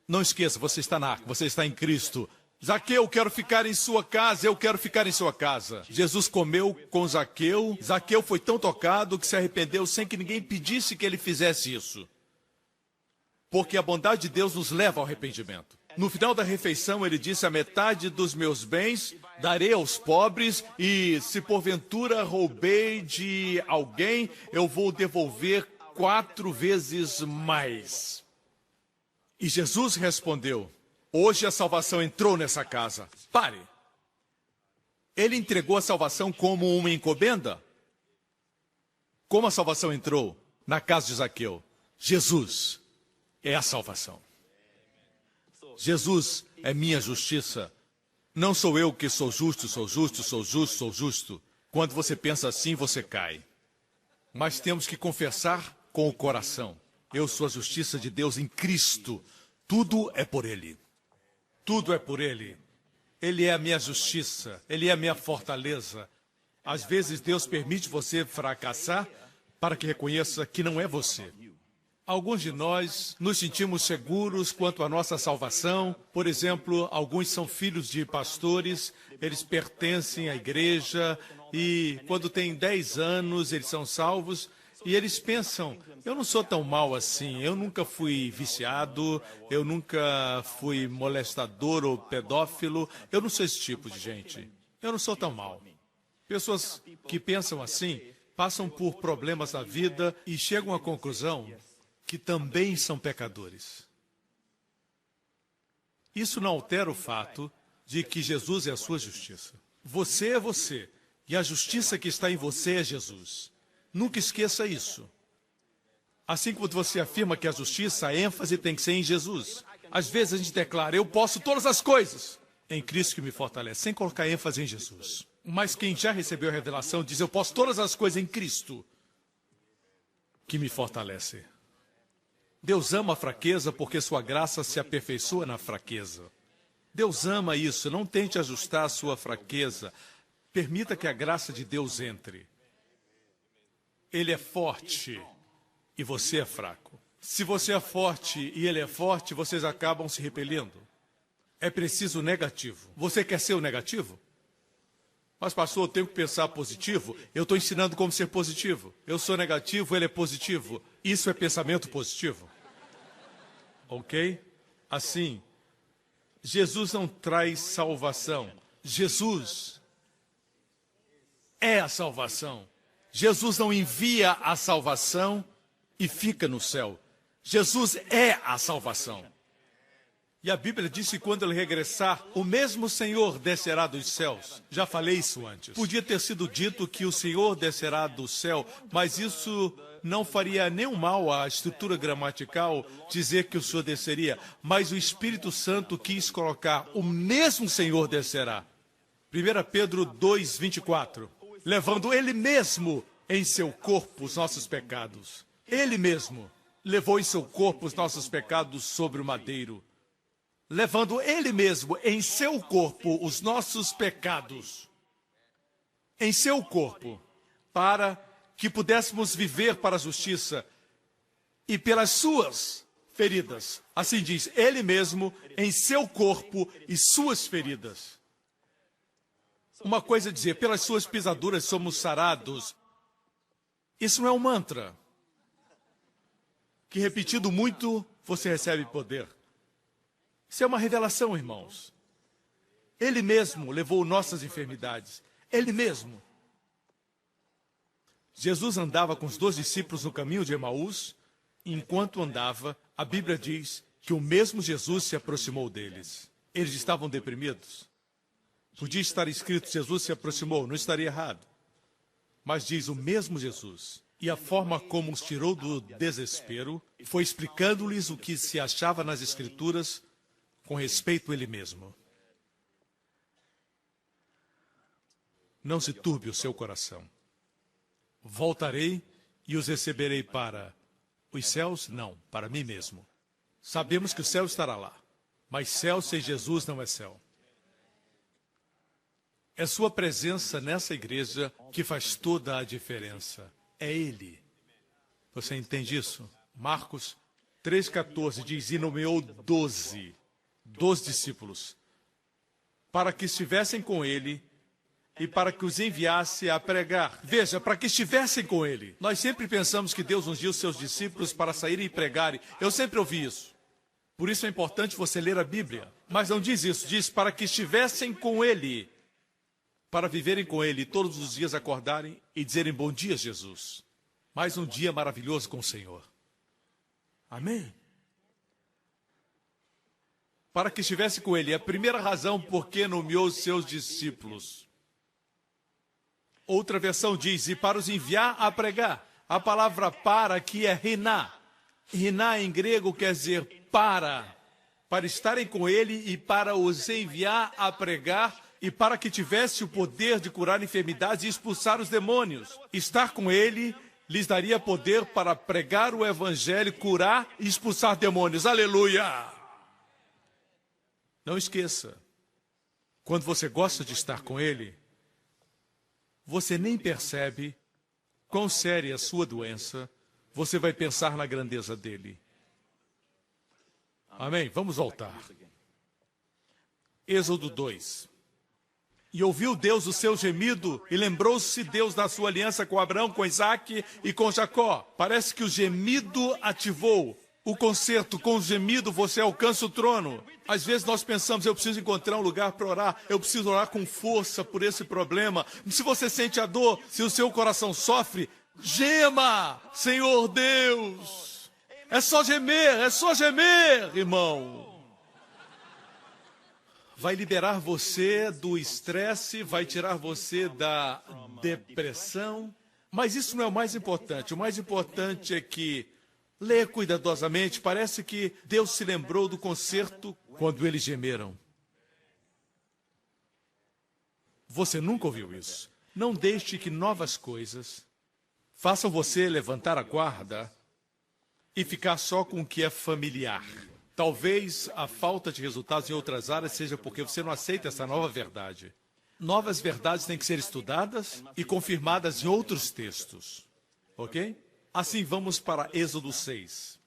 Não esqueça, você está na arca, você está em Cristo. Zaqueu, eu quero ficar em sua casa, eu quero ficar em sua casa. Jesus comeu com Zaqueu. Zaqueu foi tão tocado que se arrependeu sem que ninguém pedisse que ele fizesse isso. Porque a bondade de Deus nos leva ao arrependimento. No final da refeição ele disse, a metade dos meus bens darei aos pobres e se porventura roubei de alguém, eu vou devolver 4 vezes mais. E Jesus respondeu, hoje a salvação entrou nessa casa. Pare. Ele entregou a salvação como uma encomenda? Como a salvação entrou na casa de Zaqueu? Jesus é a salvação. Jesus é minha justiça Não sou eu que sou justo, sou justo, sou justo, sou justo. Quando você pensa assim, você cai. Mas temos que confessar com o coração. Eu sou a justiça de Deus em Cristo. Tudo é por Ele. Tudo é por Ele. Ele é a minha justiça. Ele é a minha fortaleza. Às vezes Deus permite você fracassar para que reconheça que não é você. Alguns de nós nos sentimos seguros quanto à nossa salvação. Por exemplo, alguns são filhos de pastores, eles pertencem à igreja e quando têm 10 anos eles são salvos e eles pensam, eu não sou tão mal assim, eu nunca fui viciado, eu nunca fui molestador ou pedófilo, eu não sou esse tipo de gente, eu não sou tão mal. Pessoas que pensam assim passam por problemas na vida e chegam à conclusão que também são pecadores. Isso não altera o fato de que Jesus é a sua justiça. Você é você, e a justiça que está em você é Jesus. Nunca esqueça isso. Assim como você afirma que a justiça, a ênfase tem que ser em Jesus. Às vezes a gente declara, eu posso todas as coisas em Cristo que me fortalece, sem colocar ênfase em Jesus. Mas quem já recebeu a revelação diz, eu posso todas as coisas em Cristo que me fortalece. Deus ama a fraqueza porque sua graça se aperfeiçoa na fraqueza. Deus ama isso, não tente ajustar a sua fraqueza. Permita que a graça de Deus entre. Ele é forte e você é fraco. Se você é forte e ele é forte, vocês acabam se repelindo. É preciso o negativo. Você quer ser o negativo? Mas, pastor, eu tenho que pensar positivo. Eu estou ensinando como ser positivo. Eu sou negativo, ele é positivo. Isso é pensamento positivo. Ok? Assim, Jesus não traz salvação. Jesus é a salvação. Jesus não envia a salvação e fica no céu. Jesus é a salvação. E a Bíblia diz que quando ele regressar, o mesmo Senhor descerá dos céus. Já falei isso antes. Podia ter sido dito que o Senhor descerá do céu, mas isso não faria nenhum mal à estrutura gramatical dizer que o Senhor desceria. Mas o Espírito Santo quis colocar, o mesmo Senhor descerá. 1 Pedro 2:24. Levando Ele mesmo em seu corpo os nossos pecados. Ele mesmo levou em seu corpo os nossos pecados sobre o madeiro. Levando Ele mesmo em seu corpo os nossos pecados. Em seu corpo. Para que pudéssemos viver para a justiça. E pelas suas feridas. Assim diz, Ele mesmo em seu corpo e suas feridas. Uma coisa é dizer, pelas suas pisaduras somos sarados. Isso não é um mantra. Que repetido muito, você recebe poder. Isso é uma revelação, irmãos. Ele mesmo levou nossas enfermidades. Ele mesmo. Jesus andava com os 2 discípulos no caminho de Emaús. E enquanto andava, a Bíblia diz que o mesmo Jesus se aproximou deles. Eles estavam deprimidos. Podia estar escrito, Jesus se aproximou, não estaria errado. Mas diz o mesmo Jesus. E a forma como os tirou do desespero foi explicando-lhes o que se achava nas Escrituras com respeito a Ele mesmo. Não se turbe o seu coração. Voltarei e os receberei para os céus? Não, para mim mesmo. Sabemos que o céu estará lá, mas céu sem Jesus não é céu. É sua presença nessa igreja que faz toda a diferença. É Ele. Você entende isso? Marcos 3,14 diz, e nomeou 12 discípulos, para que estivessem com Ele e para que os enviasse a pregar. Veja, para que estivessem com Ele. Nós sempre pensamos que Deus ungiu os seus discípulos para saírem e pregarem. Eu sempre ouvi isso. Por isso é importante você ler a Bíblia. Mas não diz isso, diz para que estivessem com Ele. Para viverem com Ele e todos os dias acordarem e dizerem bom dia, Jesus. Mais um dia maravilhoso com o Senhor. Amém? Para que estivesse com Ele. É a primeira razão por que nomeou os seus discípulos. Outra versão diz, e para os enviar a pregar. A palavra para aqui é riná. Riná em grego quer dizer para para estarem com ele e para os enviar a pregar e para que tivesse o poder de curar enfermidades e expulsar os demônios. Estar com ele lhes daria poder para pregar o evangelho, curar e expulsar demônios. Aleluia! Não esqueça, quando você gosta de estar com ele, você nem percebe quão séria é a sua doença, você vai pensar na grandeza dele. Amém? Vamos voltar. Êxodo 2. E ouviu Deus o seu gemido, e lembrou-se Deus da sua aliança com Abraão, com Isaque e com Jacó. Parece que o gemido ativou o concerto. Com o gemido você alcança o trono. Às vezes nós pensamos, eu preciso encontrar um lugar para orar, eu preciso orar com força por esse problema. Se você sente a dor, se o seu coração sofre, gema, Senhor Deus. É só gemer, irmão. Vai liberar você do estresse, vai tirar você da depressão. Mas isso não é o mais importante. O mais importante é que leia cuidadosamente. Parece que Deus se lembrou do concerto quando eles gemeram. Você nunca ouviu isso. Não deixe que novas coisas façam você levantar a guarda e ficar só com o que é familiar. Talvez a falta de resultados em outras áreas seja porque você não aceita essa nova verdade. Novas verdades têm que ser estudadas e confirmadas em outros textos. Ok? Assim, vamos para Êxodo 6.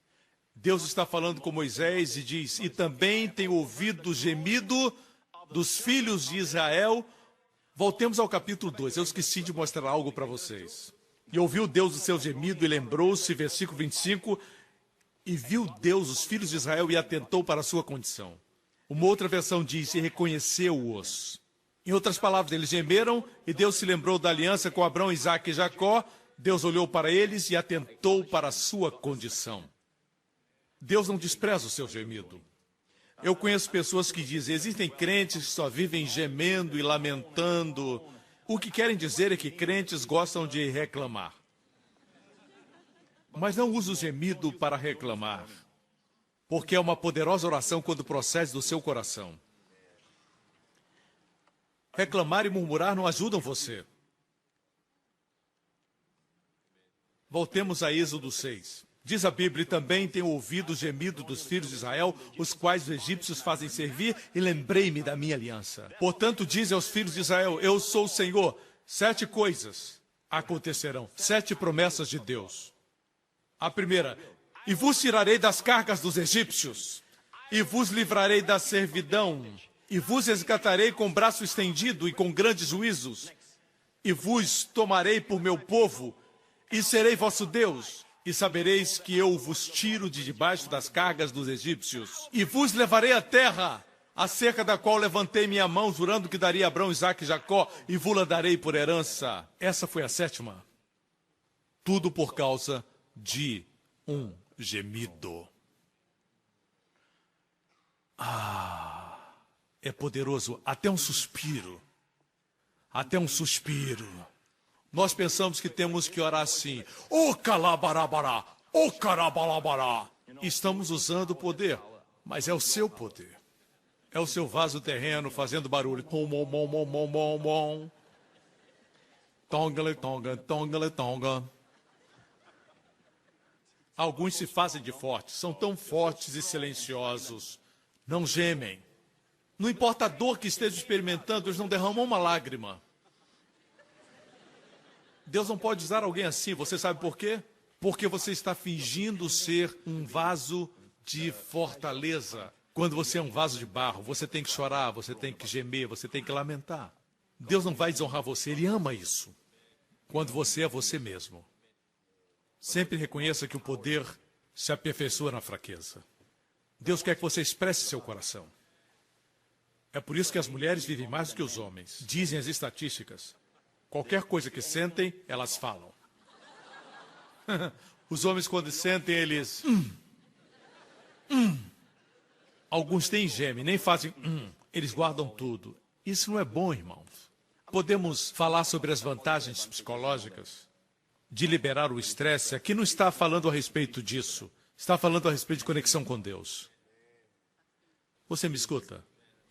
Deus está falando com Moisés e diz, e também tem ouvido o gemido dos filhos de Israel. Voltemos ao capítulo 2. Eu esqueci de mostrar algo para vocês. E ouviu Deus o seu gemido e lembrou-se, versículo 25, e viu Deus os filhos de Israel e atentou para a sua condição. Uma outra versão diz, e reconheceu-os. Em outras palavras, eles gemeram e Deus se lembrou da aliança com Abraão, Isaque e Jacó. Deus olhou para eles e atentou para a sua condição. Deus não despreza o seu gemido. Eu conheço pessoas que dizem, existem crentes que só vivem gemendo e lamentando. O que querem dizer é que crentes gostam de reclamar. Mas não use o gemido para reclamar, porque é uma poderosa oração quando procede do seu coração. Reclamar e murmurar não ajudam você. Voltemos a Êxodo 6. Diz a Bíblia, e também tenho ouvido o gemido dos filhos de Israel, os quais os egípcios fazem servir, e lembrei-me da minha aliança. Portanto, diz aos filhos de Israel, eu sou o Senhor. 7 coisas acontecerão, 7 promessas de Deus. A primeira, e vos tirarei das cargas dos egípcios, e vos livrarei da servidão, e vos resgatarei com braço estendido e com grandes juízos, e vos tomarei por meu povo, e serei vosso Deus, e sabereis que eu vos tiro de debaixo das cargas dos egípcios, e vos levarei à terra, acerca da qual levantei minha mão, jurando que daria a Abraão, Isaque e Jacó, e vos-la darei por herança. Essa foi a 7ª. Tudo por causa de um gemido. É poderoso, até um suspiro. Até um suspiro. Nós pensamos que temos que orar assim, ô calabarabará, ô carabalabará. Estamos usando o poder, mas é o seu poder. É o seu vaso terreno fazendo barulho. Tom, bom, bom, bom, bom, bom, bom. Tongale, tonga, tongale, tonga. Alguns se fazem de fortes, são tão fortes e silenciosos. Não gemem. Não importa a dor que estejam experimentando, eles não derramam uma lágrima. Deus não pode usar alguém assim, você sabe por quê? Porque você está fingindo ser um vaso de fortaleza. Quando você é um vaso de barro, você tem que chorar, você tem que gemer, você tem que lamentar. Deus não vai desonrar você, Ele ama isso. Quando você é você mesmo. Sempre reconheça que o poder se aperfeiçoa na fraqueza. Deus quer que você expresse seu coração. É por isso que as mulheres vivem mais do que os homens. Dizem as estatísticas. Qualquer coisa que sentem, elas falam. Os homens, quando sentem, eles... Alguns têm geme, nem fazem... Eles guardam tudo. Isso não é bom, irmãos. Podemos falar sobre as vantagens psicológicas de liberar o estresse. Aqui não está falando a respeito disso. Está falando a respeito de conexão com Deus. Você me escuta?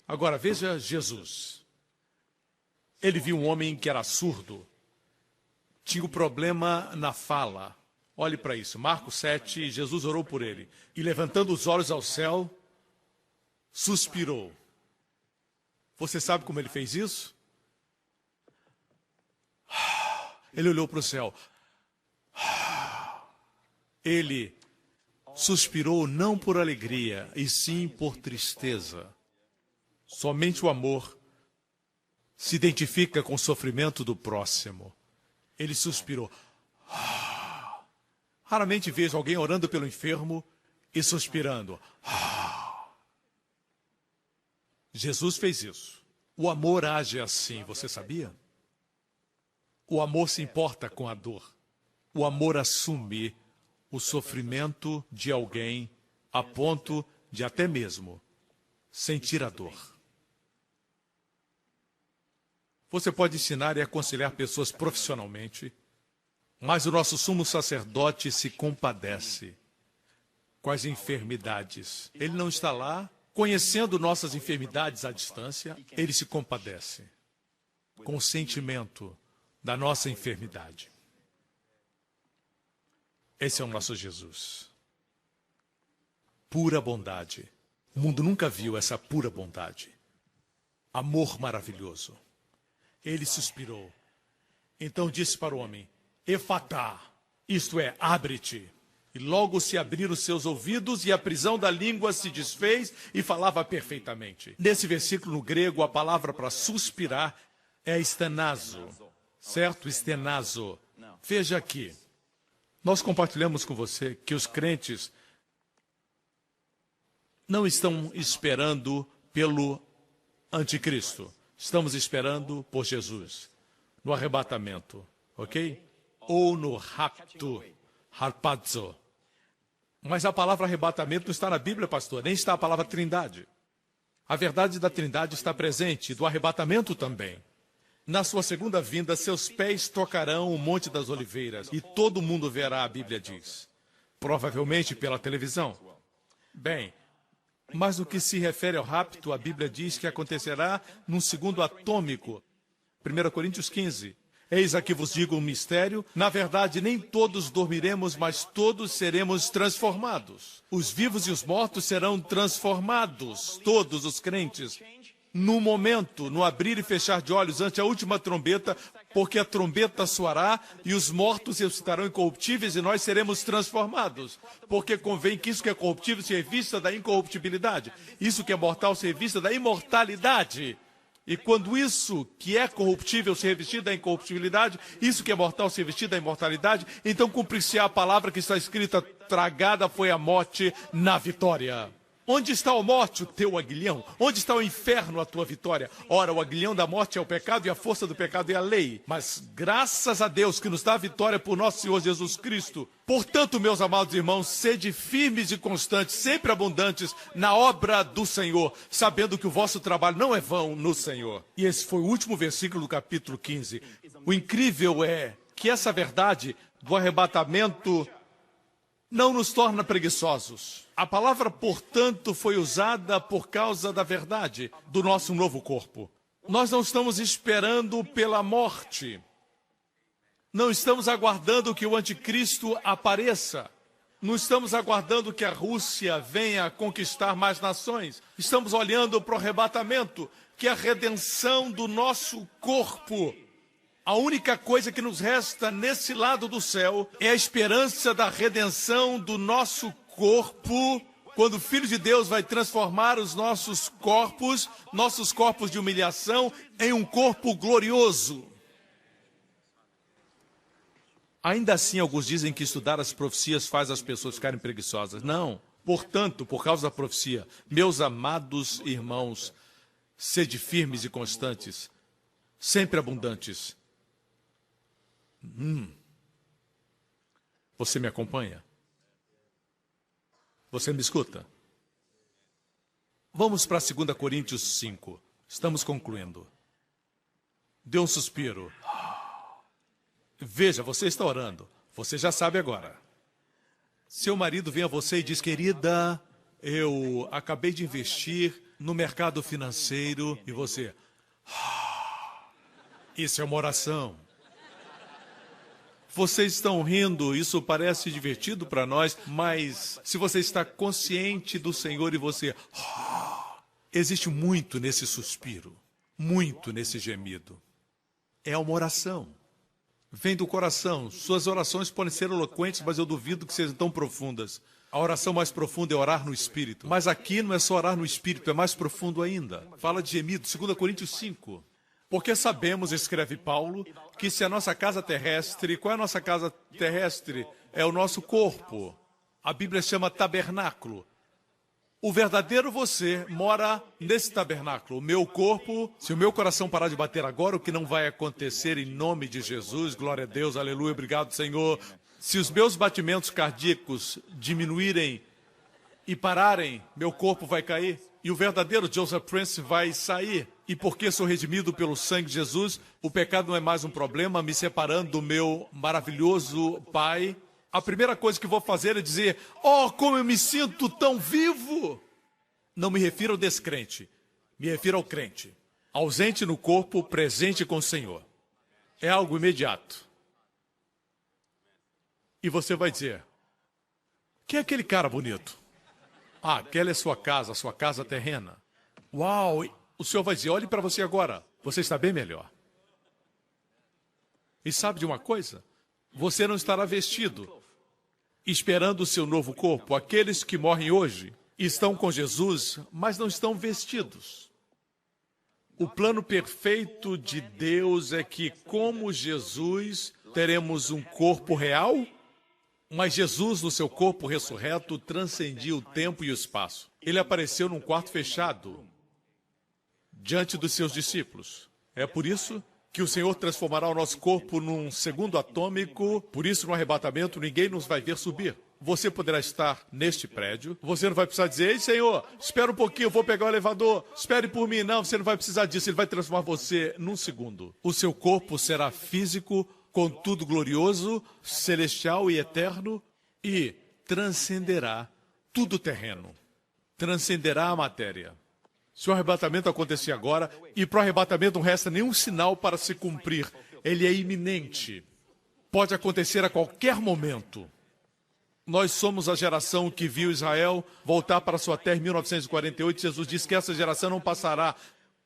Agora veja Jesus. Ele viu um homem que era surdo. Tinha um problema na fala. Olhe para isso. Marcos 7, Jesus orou por ele. E levantando os olhos ao céu, suspirou. Você sabe como ele fez isso? Ele olhou para o céu. Ele suspirou não por alegria, e sim por tristeza. Somente o amor se identifica com o sofrimento do próximo. Ele suspirou. Raramente vejo alguém orando pelo enfermo e suspirando. Jesus fez isso. O amor age assim, você sabia? O amor se importa com a dor. O amor assume o sofrimento de alguém a ponto de até mesmo sentir a dor. Você pode ensinar e aconselhar pessoas profissionalmente, mas o nosso sumo sacerdote se compadece com as enfermidades. Ele não está lá conhecendo nossas enfermidades à distância, ele se compadece com o sentimento da nossa enfermidade. Esse é o nosso Jesus. Pura bondade. O mundo nunca viu essa pura bondade. Amor maravilhoso. Ele suspirou. Então disse para o homem, Efatá, isto é, abre-te. E logo se abriram seus ouvidos e a prisão da língua se desfez e falava perfeitamente. Nesse versículo no grego, a palavra para suspirar é estenazo. Certo? Estenazo. Veja aqui. Nós compartilhamos com você que os crentes não estão esperando pelo anticristo. Estamos esperando por Jesus. No arrebatamento. Ok? Ou no rapto. Harpazo. Mas a palavra arrebatamento não está na Bíblia, pastor. Nem está a palavra trindade. A verdade da trindade está presente. Do arrebatamento também. Na sua segunda vinda, seus pés tocarão o Monte das Oliveiras. E todo mundo verá, a Bíblia diz. Provavelmente pela televisão. Bem, mas no que se refere ao rapto, a Bíblia diz que acontecerá num segundo atômico. 1 Coríntios 15. Eis aqui vos digo um mistério. Na verdade, nem todos dormiremos, mas todos seremos transformados. Os vivos e os mortos serão transformados. Todos os crentes. No momento, no abrir e fechar de olhos ante a última trombeta, porque a trombeta soará e os mortos ressuscitarão incorruptíveis e nós seremos transformados. Porque convém que isso que é corruptível se revista da incorruptibilidade. Isso que é mortal se revista da imortalidade. E quando isso que é corruptível se revestir da incorruptibilidade, isso que é mortal se revestir da imortalidade, então cumprir-se a palavra que está escrita, tragada foi a morte na vitória. Onde está a morte, o teu aguilhão? Onde está o inferno, a tua vitória? Ora, o aguilhão da morte é o pecado e a força do pecado é a lei. Mas graças a Deus que nos dá a vitória por nosso Senhor Jesus Cristo. Portanto, meus amados irmãos, sede firmes e constantes, sempre abundantes na obra do Senhor, sabendo que o vosso trabalho não é vão no Senhor. E esse foi o último versículo do capítulo 15. O incrível é que essa verdade do arrebatamento não nos torna preguiçosos. A palavra, portanto, foi usada por causa da verdade do nosso novo corpo. Nós não estamos esperando pela morte. Não estamos aguardando que o anticristo apareça. Não estamos aguardando que a Rússia venha conquistar mais nações. Estamos olhando para o arrebatamento, que é a redenção do nosso corpo. A única coisa que nos resta nesse lado do céu é a esperança da redenção do nosso corpo, quando o Filho de Deus vai transformar os nossos corpos de humilhação, em um corpo glorioso. Ainda assim, alguns dizem que estudar as profecias faz as pessoas ficarem preguiçosas. Não. Portanto, por causa da profecia, meus amados irmãos, sede firmes e constantes, sempre abundantes. Você me acompanha? Você me escuta? Vamos para 2 Coríntios 5. Estamos concluindo. Dê um suspiro. Veja, você está orando. Você já sabe agora. Seu marido vem a você e diz, querida, eu acabei de investir no mercado financeiro e você... Isso é uma oração. Vocês estão rindo, isso parece divertido para nós, mas se você está consciente do Senhor e você... Existe muito nesse suspiro, muito nesse gemido. É uma oração. Vem do coração. Suas orações podem ser eloquentes, mas eu duvido que sejam tão profundas. A oração mais profunda é orar no Espírito. Mas aqui não é só orar no Espírito, é mais profundo ainda. Fala de gemido, 2 Coríntios 5. Porque sabemos, escreve Paulo, que se a nossa casa terrestre... Qual é a nossa casa terrestre? É o nosso corpo. A Bíblia chama tabernáculo. O verdadeiro você mora nesse tabernáculo. O meu corpo, se o meu coração parar de bater agora, o que não vai acontecer em nome de Jesus, glória a Deus, aleluia, obrigado, Senhor. Se os meus batimentos cardíacos diminuírem e pararem, meu corpo vai cair. E o verdadeiro Joseph Prince vai sair. E porque sou redimido pelo sangue de Jesus, o pecado não é mais um problema, me separando do meu maravilhoso Pai. A primeira coisa que vou fazer é dizer, como eu me sinto tão vivo. Não me refiro ao descrente, me refiro ao crente. Ausente no corpo, presente com o Senhor. É algo imediato. E você vai dizer, quem é aquele cara bonito? Aquela é sua casa terrena. Uau! O Senhor vai dizer, olhe para você agora, você está bem melhor. E sabe de uma coisa? Você não estará vestido, esperando o seu novo corpo. Aqueles que morrem hoje estão com Jesus, mas não estão vestidos. O plano perfeito de Deus é que, como Jesus, teremos um corpo real, mas Jesus, no seu corpo ressurreto, transcendia o tempo e o espaço. Ele apareceu num quarto fechado, diante dos seus discípulos. É por isso que o Senhor transformará o nosso corpo num segundo atômico, por isso no arrebatamento ninguém nos vai ver subir. Você poderá estar neste prédio, você não vai precisar dizer, ei Senhor, espera um pouquinho, eu vou pegar o elevador, espere por mim. Não, você não vai precisar disso, ele vai transformar você num segundo. O seu corpo será físico, contudo glorioso, celestial e eterno, e transcenderá tudo terreno, transcenderá a matéria. Se o arrebatamento acontecer agora, e para o arrebatamento não resta nenhum sinal para se cumprir, ele é iminente. Pode acontecer a qualquer momento. Nós somos a geração que viu Israel voltar para sua terra em 1948. Jesus disse que essa geração não passará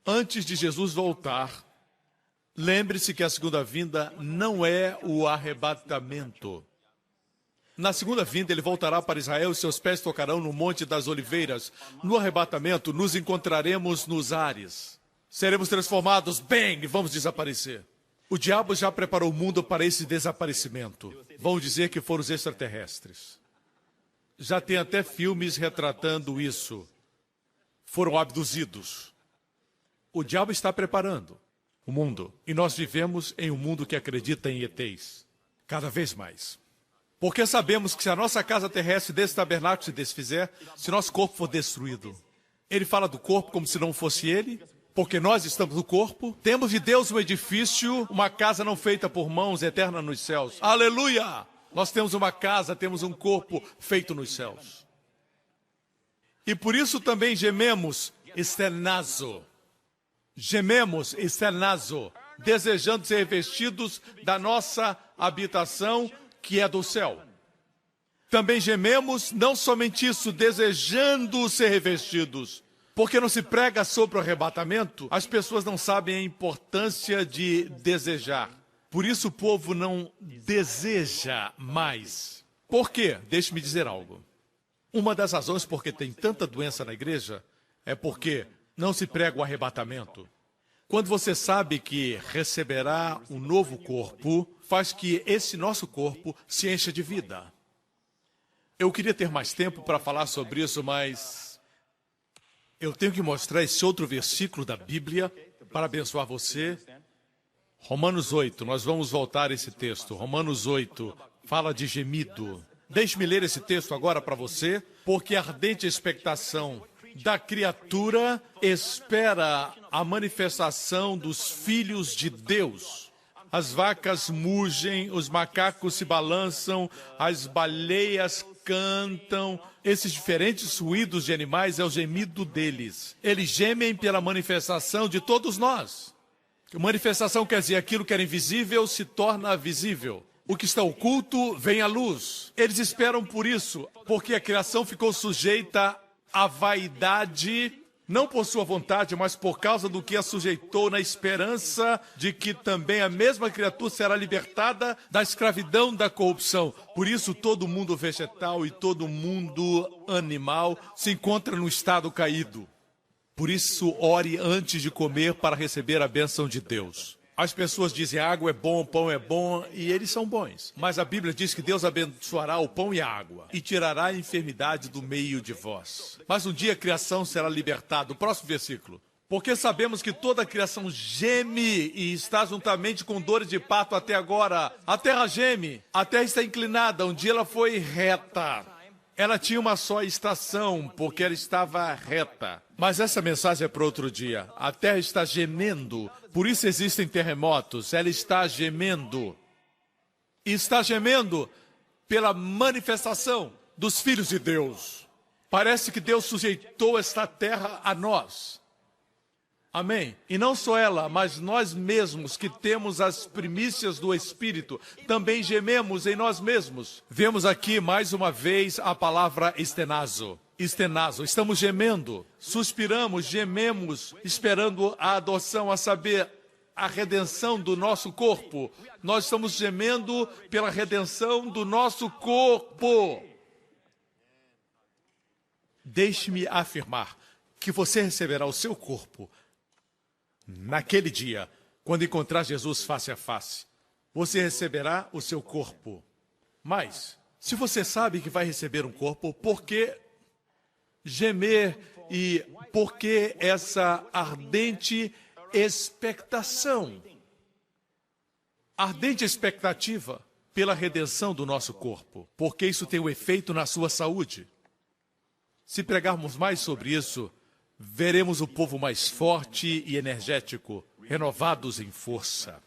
antes de Jesus voltar. Lembre-se que a segunda vinda não é o arrebatamento. Na segunda vinda, ele voltará para Israel e seus pés tocarão no Monte das Oliveiras. No arrebatamento, nos encontraremos nos ares. Seremos transformados, bem, e vamos desaparecer. O diabo já preparou o mundo para esse desaparecimento. Vão dizer que foram os extraterrestres. Já tem até filmes retratando isso. Foram abduzidos. O diabo está preparando o mundo. E nós vivemos em um mundo que acredita em ETs. Cada vez mais. Porque sabemos que se a nossa casa terrestre desse tabernáculo se desfizer, se nosso corpo for destruído, ele fala do corpo como se não fosse ele, porque nós estamos no corpo. Temos de Deus um edifício, uma casa não feita por mãos, eterna nos céus. Aleluia! Nós temos uma casa, temos um corpo feito nos céus. E por isso também gememos, externazo. Gememos, externazo, desejando ser revestidos da nossa habitação, que é do céu. Também gememos, não somente isso, desejando ser revestidos. Porque não se prega sobre o arrebatamento, as pessoas não sabem a importância de desejar. Por isso o povo não deseja mais. Por quê? Deixe-me dizer algo. Uma das razões por que tem tanta doença na igreja é porque não se prega o arrebatamento. Quando você sabe que receberá um novo corpo, faz que esse nosso corpo se encha de vida. Eu queria ter mais tempo para falar sobre isso, mas eu tenho que mostrar esse outro versículo da Bíblia para abençoar você. Romanos 8, nós vamos voltar a esse texto. Romanos 8 fala de gemido. Deixe-me ler esse texto agora para você, porque a ardente expectação da criatura espera a manifestação dos filhos de Deus. As vacas mugem, os macacos se balançam, as baleias cantam. Esses diferentes ruídos de animais é o gemido deles. Eles gemem pela manifestação de todos nós. Manifestação quer dizer aquilo que era invisível se torna visível. O que está oculto vem à luz. Eles esperam por isso, porque a criação ficou sujeita à vaidade, não por sua vontade, mas por causa do que a sujeitou, na esperança de que também a mesma criatura será libertada da escravidão da corrupção. Por isso, todo mundo vegetal e todo mundo animal se encontra no estado caído. Por isso, ore antes de comer para receber a bênção de Deus. As pessoas dizem água é bom, pão é bom, e eles são bons. Mas a Bíblia diz que Deus abençoará o pão e a água e tirará a enfermidade do meio de vós. Mas um dia a criação será libertada. O próximo versículo. Porque sabemos que toda a criação geme e está juntamente com dores de parto até agora. A terra geme, a terra está inclinada, um dia ela foi reta. Ela tinha uma só estação, porque ela estava reta. Mas essa mensagem é para outro dia. A terra está gemendo, por isso existem terremotos. Ela está gemendo. E está gemendo pela manifestação dos filhos de Deus. Parece que Deus sujeitou esta terra a nós. Amém? E não só ela, mas nós mesmos que temos as primícias do Espírito, também gememos em nós mesmos. Vemos aqui mais uma vez a palavra estenazo. Estenazo, estamos gemendo, suspiramos, gememos, esperando a adoção, a saber, a redenção do nosso corpo. Nós estamos gemendo pela redenção do nosso corpo. Deixe-me afirmar que você receberá o seu corpo naquele dia, quando encontrar Jesus face a face. Você receberá o seu corpo. Mas, se você sabe que vai receber um corpo, por que gemer e por que essa ardente expectação? Ardente expectativa pela redenção do nosso corpo, porque isso tem um efeito na sua saúde. Se pregarmos mais sobre isso, veremos o povo mais forte e energético, renovados em força.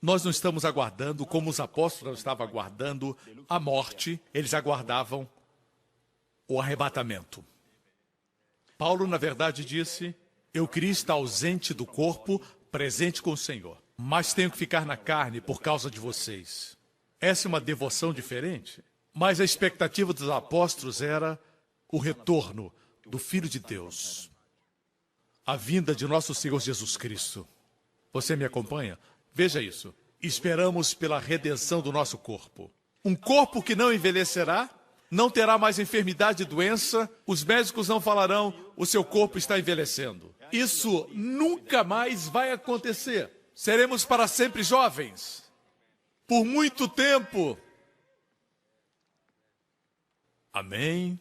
Nós não estamos aguardando, como os apóstolos estavam aguardando, a morte, eles aguardavam o arrebatamento. Paulo, na verdade, disse, eu queria estar ausente do corpo, presente com o Senhor, mas tenho que ficar na carne por causa de vocês. Essa é uma devoção diferente, mas a expectativa dos apóstolos era o retorno do Filho de Deus, a vinda de nosso Senhor Jesus Cristo. Você me acompanha? Veja isso. Esperamos pela redenção do nosso corpo. Um corpo que não envelhecerá, não terá mais enfermidade e doença, os médicos não falarão, o seu corpo está envelhecendo. Isso nunca mais vai acontecer. Seremos para sempre jovens. Por muito tempo. Amém?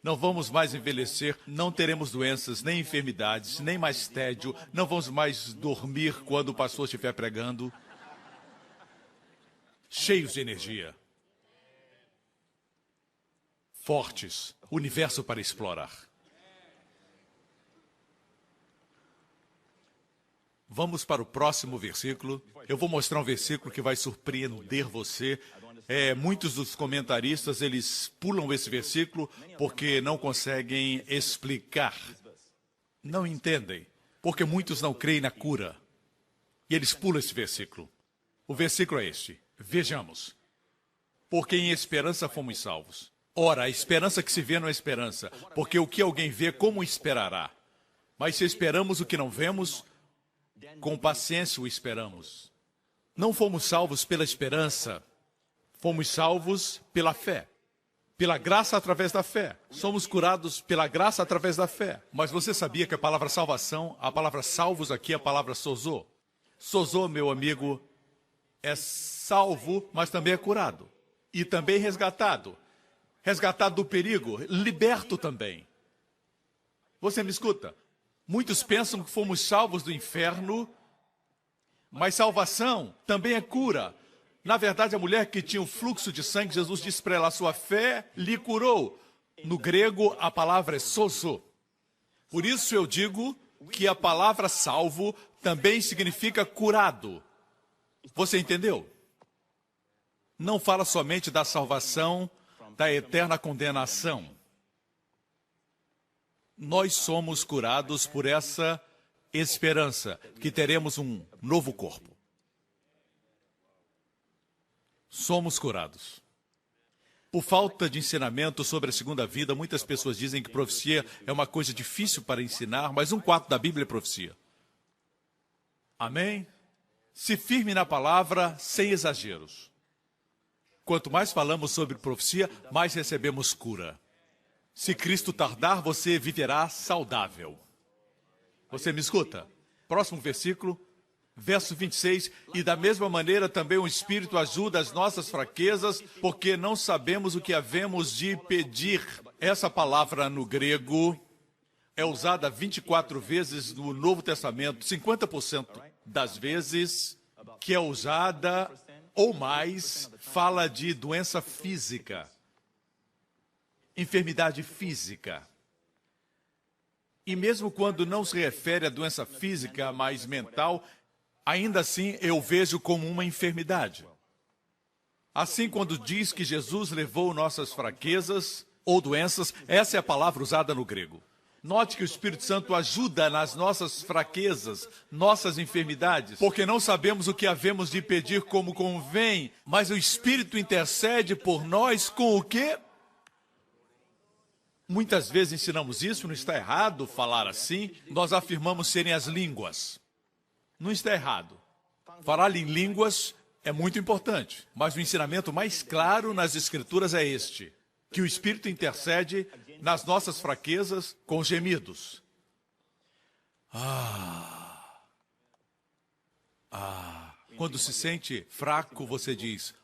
Não vamos mais envelhecer, não teremos doenças, nem enfermidades, nem mais tédio, não vamos mais dormir quando o pastor estiver pregando. Cheios de energia. Fortes, universo para explorar. Vamos para o próximo versículo. Eu vou mostrar um versículo que vai surpreender você. Muitos dos comentaristas, eles pulam esse versículo porque não conseguem explicar. Não entendem, porque muitos não creem na cura. E eles pulam esse versículo. O versículo é este. Vejamos. Porque em esperança fomos salvos. Ora, a esperança que se vê não é esperança, porque o que alguém vê, como esperará? Mas se esperamos o que não vemos, com paciência o esperamos. Não fomos salvos pela esperança, fomos salvos pela fé. Pela graça através da fé. Somos curados pela graça através da fé. Mas você sabia que a palavra salvação, a palavra salvos aqui é a palavra sozo? Sozo, meu amigo, é salvo, mas também é curado. E também resgatado. Resgatado do perigo, liberto também. Você me escuta? Muitos pensam que fomos salvos do inferno, mas salvação também é cura. Na verdade, a mulher que tinha um fluxo de sangue, Jesus disse para ela, a sua fé lhe curou. No grego, a palavra é sozo. Por isso eu digo que a palavra salvo também significa curado. Você entendeu? não fala somente da salvação, da eterna condenação. Nós somos curados por essa esperança, que teremos um novo corpo. Somos curados. Por falta de ensinamento sobre a segunda vida, muitas pessoas dizem que profecia é uma coisa difícil para ensinar, mas 1/4 da Bíblia é profecia. Amém? Se firme na palavra, sem exageros. Quanto mais falamos sobre profecia, mais recebemos cura. Se Cristo tardar, você viverá saudável. Você me escuta? Próximo versículo, verso 26. E da mesma maneira também o Espírito ajuda as nossas fraquezas, porque não sabemos o que havemos de pedir. Essa palavra no grego é usada 24 vezes no Novo Testamento, 50% das vezes que é usada ou mais, fala de doença física, enfermidade física. E mesmo quando não se refere à doença física, mas mental, ainda assim eu vejo como uma enfermidade. Assim, quando diz que Jesus levou nossas fraquezas ou doenças, essa é a palavra usada no grego. Note que o Espírito Santo ajuda nas nossas fraquezas, nossas enfermidades, porque não sabemos o que havemos de pedir como convém, mas o Espírito intercede por nós com o quê? Muitas vezes ensinamos isso, não está errado falar assim, nós afirmamos serem as línguas. Não está errado. Falar em línguas é muito importante, mas o ensinamento mais claro nas Escrituras é este, que o Espírito intercede nas nossas fraquezas com gemidos. Quando se sente fraco, você diz,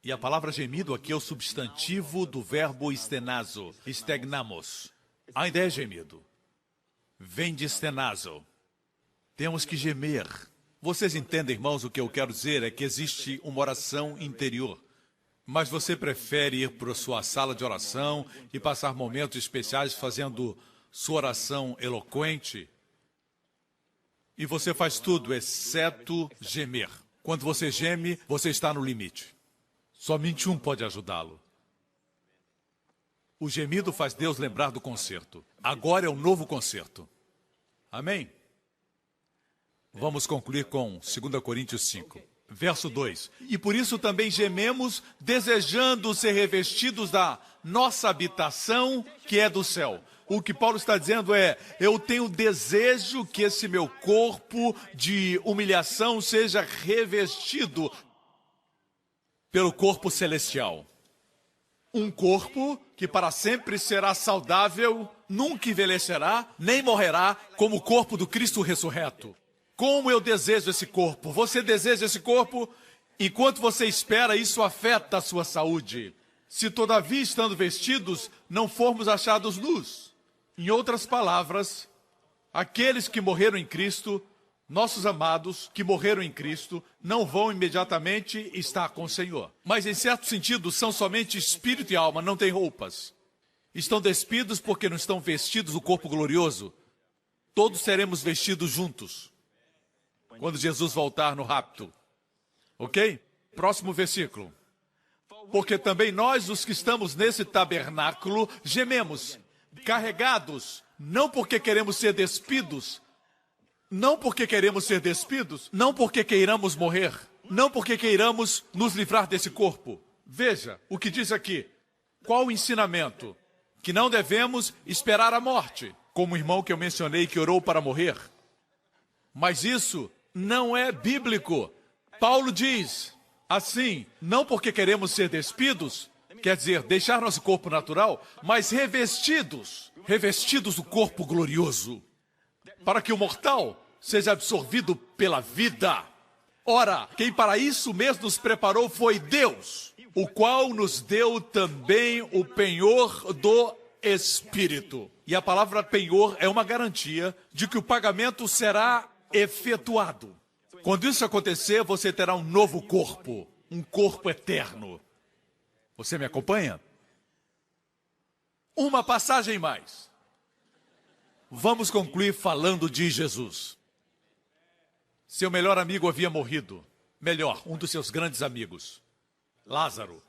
E a palavra gemido aqui é o substantivo do verbo stenazo, stegnamos. Ainda é gemido. Vem de stenazo. Temos que gemer. Vocês entendem, irmãos, o que eu quero dizer é que existe uma oração interior. Mas você prefere ir para a sua sala de oração e passar momentos especiais fazendo sua oração eloquente? E você faz tudo, exceto gemer. Quando você geme, você está no limite. Somente um pode ajudá-lo. O gemido faz Deus lembrar do concerto. Agora é um novo concerto. Amém? Vamos concluir com 2 Coríntios 5. Verso 2. E por isso também gememos, desejando ser revestidos da nossa habitação, que é do céu. O que Paulo está dizendo é, eu tenho desejo que esse meu corpo de humilhação seja revestido pelo corpo celestial. Um corpo que para sempre será saudável, nunca envelhecerá, nem morrerá, como o corpo do Cristo ressurreto. Como eu desejo esse corpo? Você deseja esse corpo? Enquanto você espera, isso afeta a sua saúde. Se todavia, estando vestidos, não formos achados nus. Em outras palavras, aqueles que morreram em Cristo, nossos amados que morreram em Cristo, não vão imediatamente estar com o Senhor. Mas, em certo sentido, são somente espírito e alma, não têm roupas. Estão despidos porque não estão vestidos o corpo glorioso. Todos seremos vestidos juntos quando Jesus voltar no rapto. Ok? Próximo versículo. Porque também nós, os que estamos nesse tabernáculo, gememos, carregados, não porque queremos ser despidos, não porque queremos ser despidos, não porque queiramos morrer, não porque queiramos nos livrar desse corpo. Veja o que diz aqui. Qual o ensinamento? Que não devemos esperar a morte, como o irmão que eu mencionei que orou para morrer. Mas isso não é bíblico. Paulo diz assim, não porque queremos ser despidos, quer dizer, deixar nosso corpo natural, mas revestidos do corpo glorioso, para que o mortal seja absorvido pela vida. Ora, quem para isso mesmo nos preparou foi Deus, o qual nos deu também o penhor do Espírito. E a palavra penhor é uma garantia de que o pagamento será efetuado. Quando isso acontecer, você terá um novo corpo, um corpo eterno. Você me acompanha? Uma passagem mais. Vamos concluir falando de Jesus. Seu melhor amigo havia morrido. Melhor, um dos seus grandes amigos, Lázaro.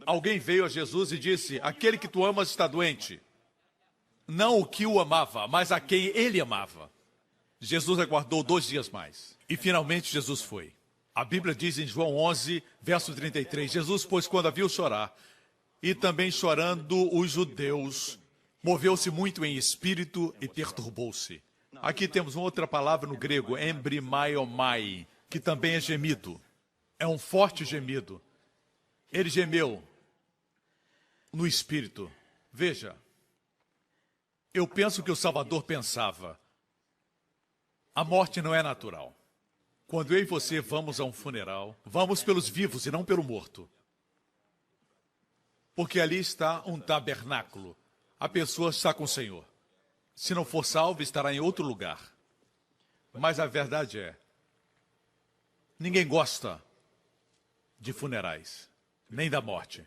Alguém veio a Jesus e disse: aquele que tu amas está doente. Não o que o amava, mas a quem ele amava. Jesus aguardou 2 dias mais. E finalmente Jesus foi. A Bíblia diz em João 11, verso 33, Jesus, pois, quando a viu chorar, e também chorando os judeus, moveu-se muito em espírito e perturbou-se. Aqui temos uma outra palavra no grego, embrimaiomai, que também é gemido. É um forte gemido. Ele gemeu no espírito. Veja, eu penso que o Salvador pensava: a morte não é natural. Quando eu e você vamos a um funeral, vamos pelos vivos e não pelo morto. Porque ali está um tabernáculo. A pessoa está com o Senhor. Se não for salvo, estará em outro lugar. Mas a verdade é, ninguém gosta de funerais, nem da morte.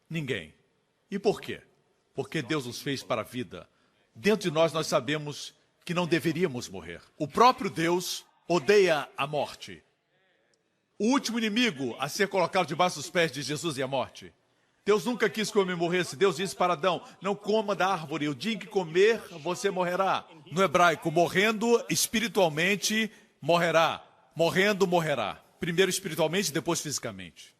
Ninguém. E por quê? Porque Deus nos fez para a vida. Dentro de nós sabemos que não deveríamos morrer. O próprio Deus odeia a morte. O último inimigo a ser colocado debaixo dos pés de Jesus é a morte. Deus nunca quis que o homem morresse. Deus disse para Adão: não coma da árvore, o dia em que comer, você morrerá. No hebraico, morrendo espiritualmente, morrerá. Morrendo, morrerá. Primeiro espiritualmente, depois fisicamente.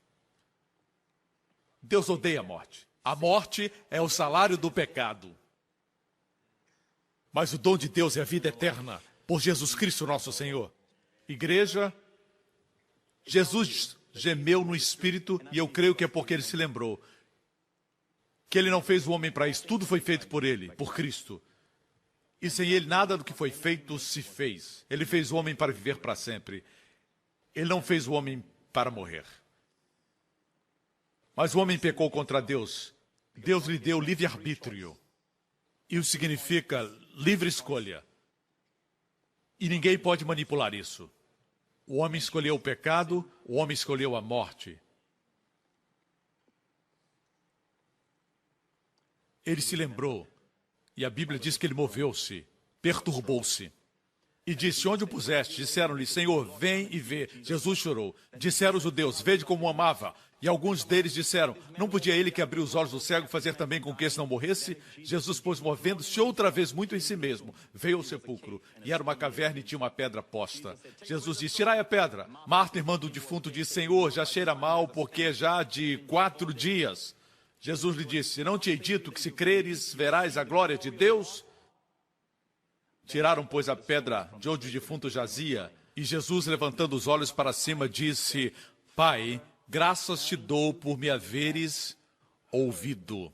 Deus odeia a morte. A morte é o salário do pecado. Mas o dom de Deus é a vida eterna, por Jesus Cristo nosso Senhor. Igreja, Jesus gemeu no Espírito, e eu creio que é porque ele se lembrou que ele não fez o homem para isso, tudo foi feito por ele, por Cristo. E sem ele nada do que foi feito se fez. Ele fez o homem para viver para sempre. Ele não fez o homem para morrer. Mas o homem pecou contra Deus. Deus lhe deu livre-arbítrio. Isso significa livre escolha. E ninguém pode manipular isso. O homem escolheu o pecado, o homem escolheu a morte. Ele se lembrou, e a Bíblia diz que ele moveu-se, perturbou-se. E disse: onde o puseste? Disseram-lhe: Senhor, vem e vê. Jesus chorou. Disseram os judeus: vede como o amava. E alguns deles disseram: não podia ele que abriu os olhos do cego fazer também com que esse não morresse? Jesus, pois, movendo-se outra vez muito em si mesmo, veio ao sepulcro. E era uma caverna e tinha uma pedra posta. Jesus disse: tirai a pedra. Marta, irmã do defunto, disse: Senhor, já cheira mal, porque é já de 4 dias. Jesus lhe disse: não te hei dito que se creres, verás a glória de Deus? Tiraram, pois, a pedra de onde o defunto jazia, e Jesus, levantando os olhos para cima, disse: Pai, graças te dou por me haveres ouvido.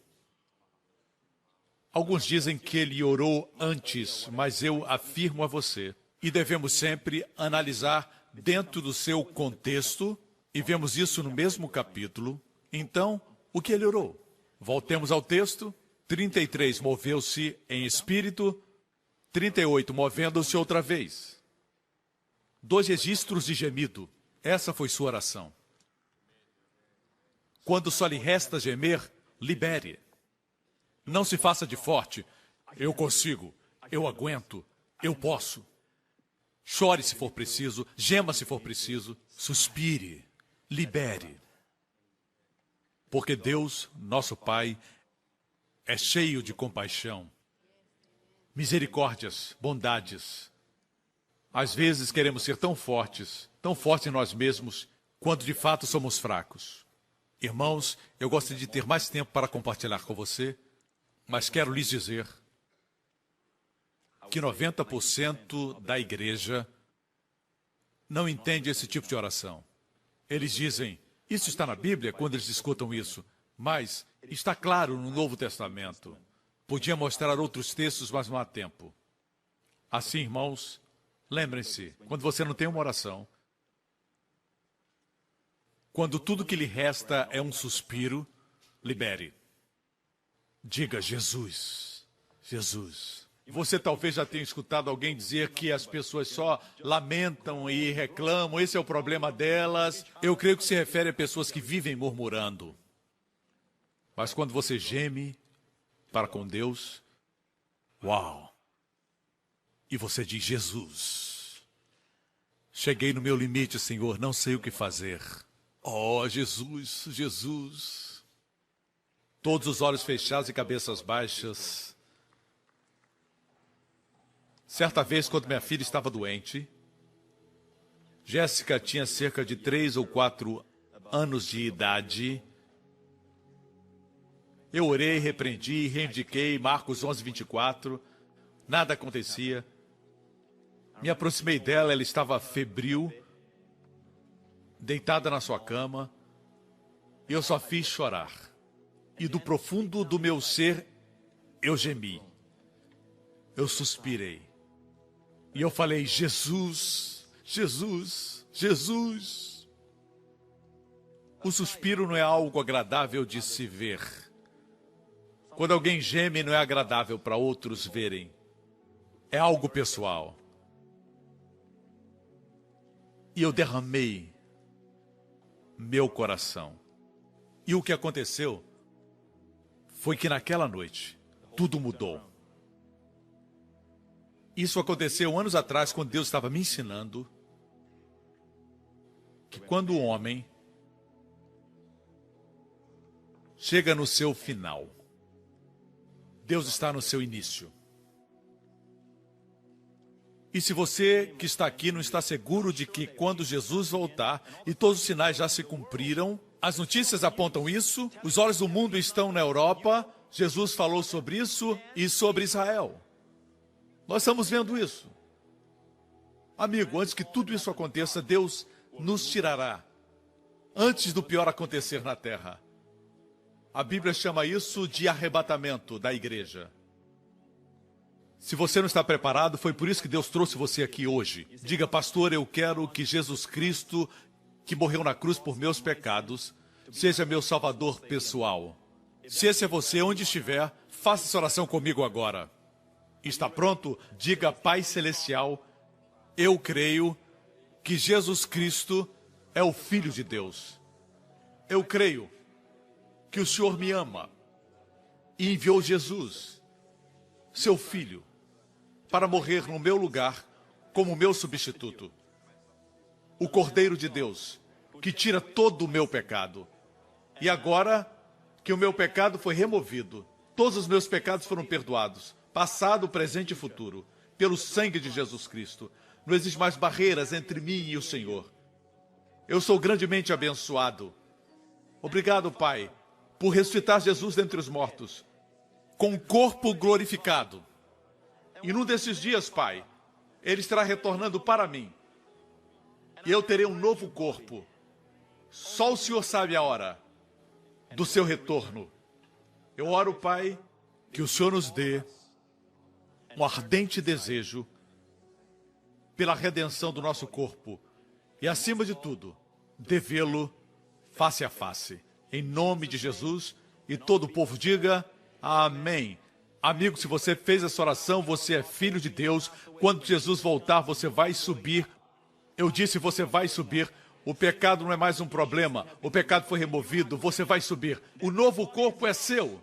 Alguns dizem que ele orou antes, mas eu afirmo a você, e devemos sempre analisar dentro do seu contexto, e vemos isso no mesmo capítulo. Então, o que ele orou? Voltemos ao texto. 33, moveu-se em espírito. 38, movendo-se outra vez. 2 registros de gemido. Essa foi sua oração. Quando só lhe resta gemer, libere. Não se faça de forte. Eu consigo, eu aguento, eu posso. Chore se for preciso, gema se for preciso, suspire, libere. Porque Deus, nosso Pai, é cheio de compaixão, misericórdias, bondades. Às vezes queremos ser tão fortes em nós mesmos, quando de fato somos fracos. Irmãos, eu gostaria de ter mais tempo para compartilhar com você, mas quero lhes dizer que 90% da igreja não entende esse tipo de oração. Eles dizem: isso está na Bíblia, quando eles escutam isso, mas está claro no Novo Testamento. Podia mostrar outros textos, mas não há tempo. Assim, irmãos, lembrem-se, quando você não tem uma oração, quando tudo que lhe resta é um suspiro, libere. Diga: Jesus, Jesus. Você talvez já tenha escutado alguém dizer que as pessoas só lamentam e reclamam, esse é o problema delas. Eu creio que se refere a pessoas que vivem murmurando. Mas quando você geme para com Deus, uau! E você diz: Jesus, Cheguei no meu limite, Senhor, não sei o que fazer. Oh, Jesus, Jesus. Todos os olhos fechados e cabeças baixas. Certa vez, quando minha filha estava doente, Jéssica tinha cerca de 3 ou 4 anos de idade. Eu orei, repreendi, reivindiquei Marcos 11:24. Nada acontecia. Me aproximei dela, ela estava febril, deitada na sua cama. E eu só fiz chorar. E do profundo do meu ser, eu gemi. Eu suspirei. E eu falei, Jesus, Jesus, Jesus. O suspiro não é algo agradável de se ver. Quando alguém geme, não é agradável para outros verem. É algo pessoal. E eu derramei meu coração. E o que aconteceu foi que naquela noite, tudo mudou. Isso aconteceu anos atrás, quando Deus estava me ensinando que quando o homem chega no seu final, Deus está no seu início. E se você que está aqui não está seguro de que quando Jesus voltar e todos os sinais já se cumpriram, as notícias apontam isso, os olhos do mundo estão na Europa, Jesus falou sobre isso e sobre Israel. Nós estamos vendo isso. Amigo, antes que tudo isso aconteça, Deus nos tirará antes do pior acontecer na terra. A Bíblia chama isso de arrebatamento da igreja. Se você não está preparado, foi por isso que Deus trouxe você aqui hoje. Diga, pastor, eu quero que Jesus Cristo, que morreu na cruz por meus pecados, seja meu salvador pessoal. Se esse é você, onde estiver, faça essa oração comigo agora. Está pronto? Diga, Pai Celestial, eu creio que Jesus Cristo é o Filho de Deus. Eu creio que o Senhor me ama e enviou Jesus, seu Filho, para morrer no meu lugar como meu substituto. O Cordeiro de Deus, que tira todo o meu pecado. E agora que o meu pecado foi removido, todos os meus pecados foram perdoados, passado, presente e futuro, pelo sangue de Jesus Cristo. Não existe mais barreiras entre mim e o Senhor. Eu sou grandemente abençoado. Obrigado, Pai, por ressuscitar Jesus dentre os mortos, com o corpo glorificado. E num desses dias, Pai, Ele estará retornando para mim. E eu terei um novo corpo. Só o Senhor sabe a hora do seu retorno. Eu oro, Pai, que o Senhor nos dê um ardente desejo pela redenção do nosso corpo. E, acima de tudo, de vê-lo face a face. Em nome de Jesus. E todo o povo diga, amém. Amigo, se você fez essa oração, você é filho de Deus. Quando Jesus voltar, você vai subir. Eu disse, você vai subir. O pecado não é mais um problema. O pecado foi removido. Você vai subir. O novo corpo é seu.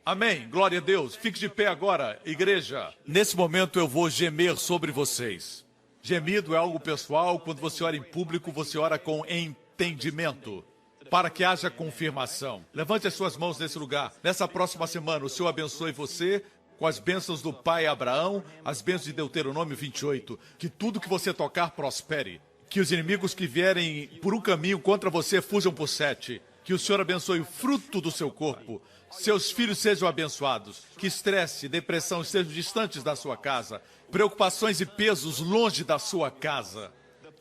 Amém. Glória a Deus. Fique de pé agora, igreja. Nesse momento eu vou gemer sobre vocês. Gemido é algo pessoal. Quando você ora em público, você ora com entendimento, para que haja confirmação. Levante as suas mãos nesse lugar. Nessa próxima semana, o Senhor abençoe você com as bênçãos do pai Abraão, as bênçãos de Deuteronômio 28. Que tudo que você tocar prospere. Que os inimigos que vierem por um caminho contra você fujam por 7. Que o Senhor abençoe o fruto do seu corpo. Seus filhos sejam abençoados. Que estresse e depressão estejam distantes da sua casa. Preocupações e pesos longe da sua casa.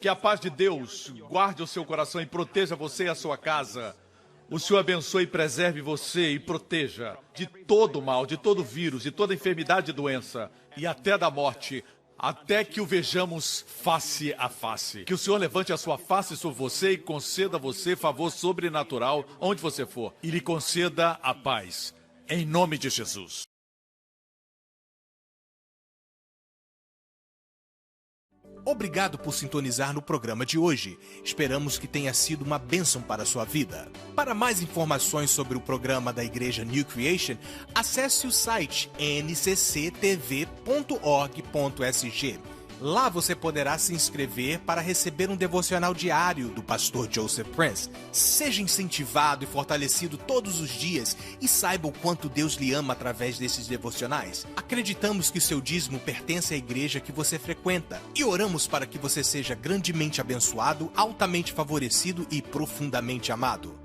Que a paz de Deus guarde o seu coração e proteja você e a sua casa. O Senhor abençoe e preserve você e proteja de todo mal, de todo vírus, de toda enfermidade e doença, e até da morte, até que o vejamos face a face. Que o Senhor levante a sua face sobre você e conceda a você favor sobrenatural onde você for, e lhe conceda a paz, em nome de Jesus. Obrigado por sintonizar no programa de hoje. Esperamos que tenha sido uma bênção para a sua vida. Para mais informações sobre o programa da Igreja New Creation, acesse o site ncctv.org.sg. Lá você poderá se inscrever para receber um devocional diário do pastor Joseph Prince. Seja incentivado e fortalecido todos os dias e saiba o quanto Deus lhe ama através desses devocionais. Acreditamos que seu dízimo pertence à igreja que você frequenta e oramos para que você seja grandemente abençoado, altamente favorecido e profundamente amado.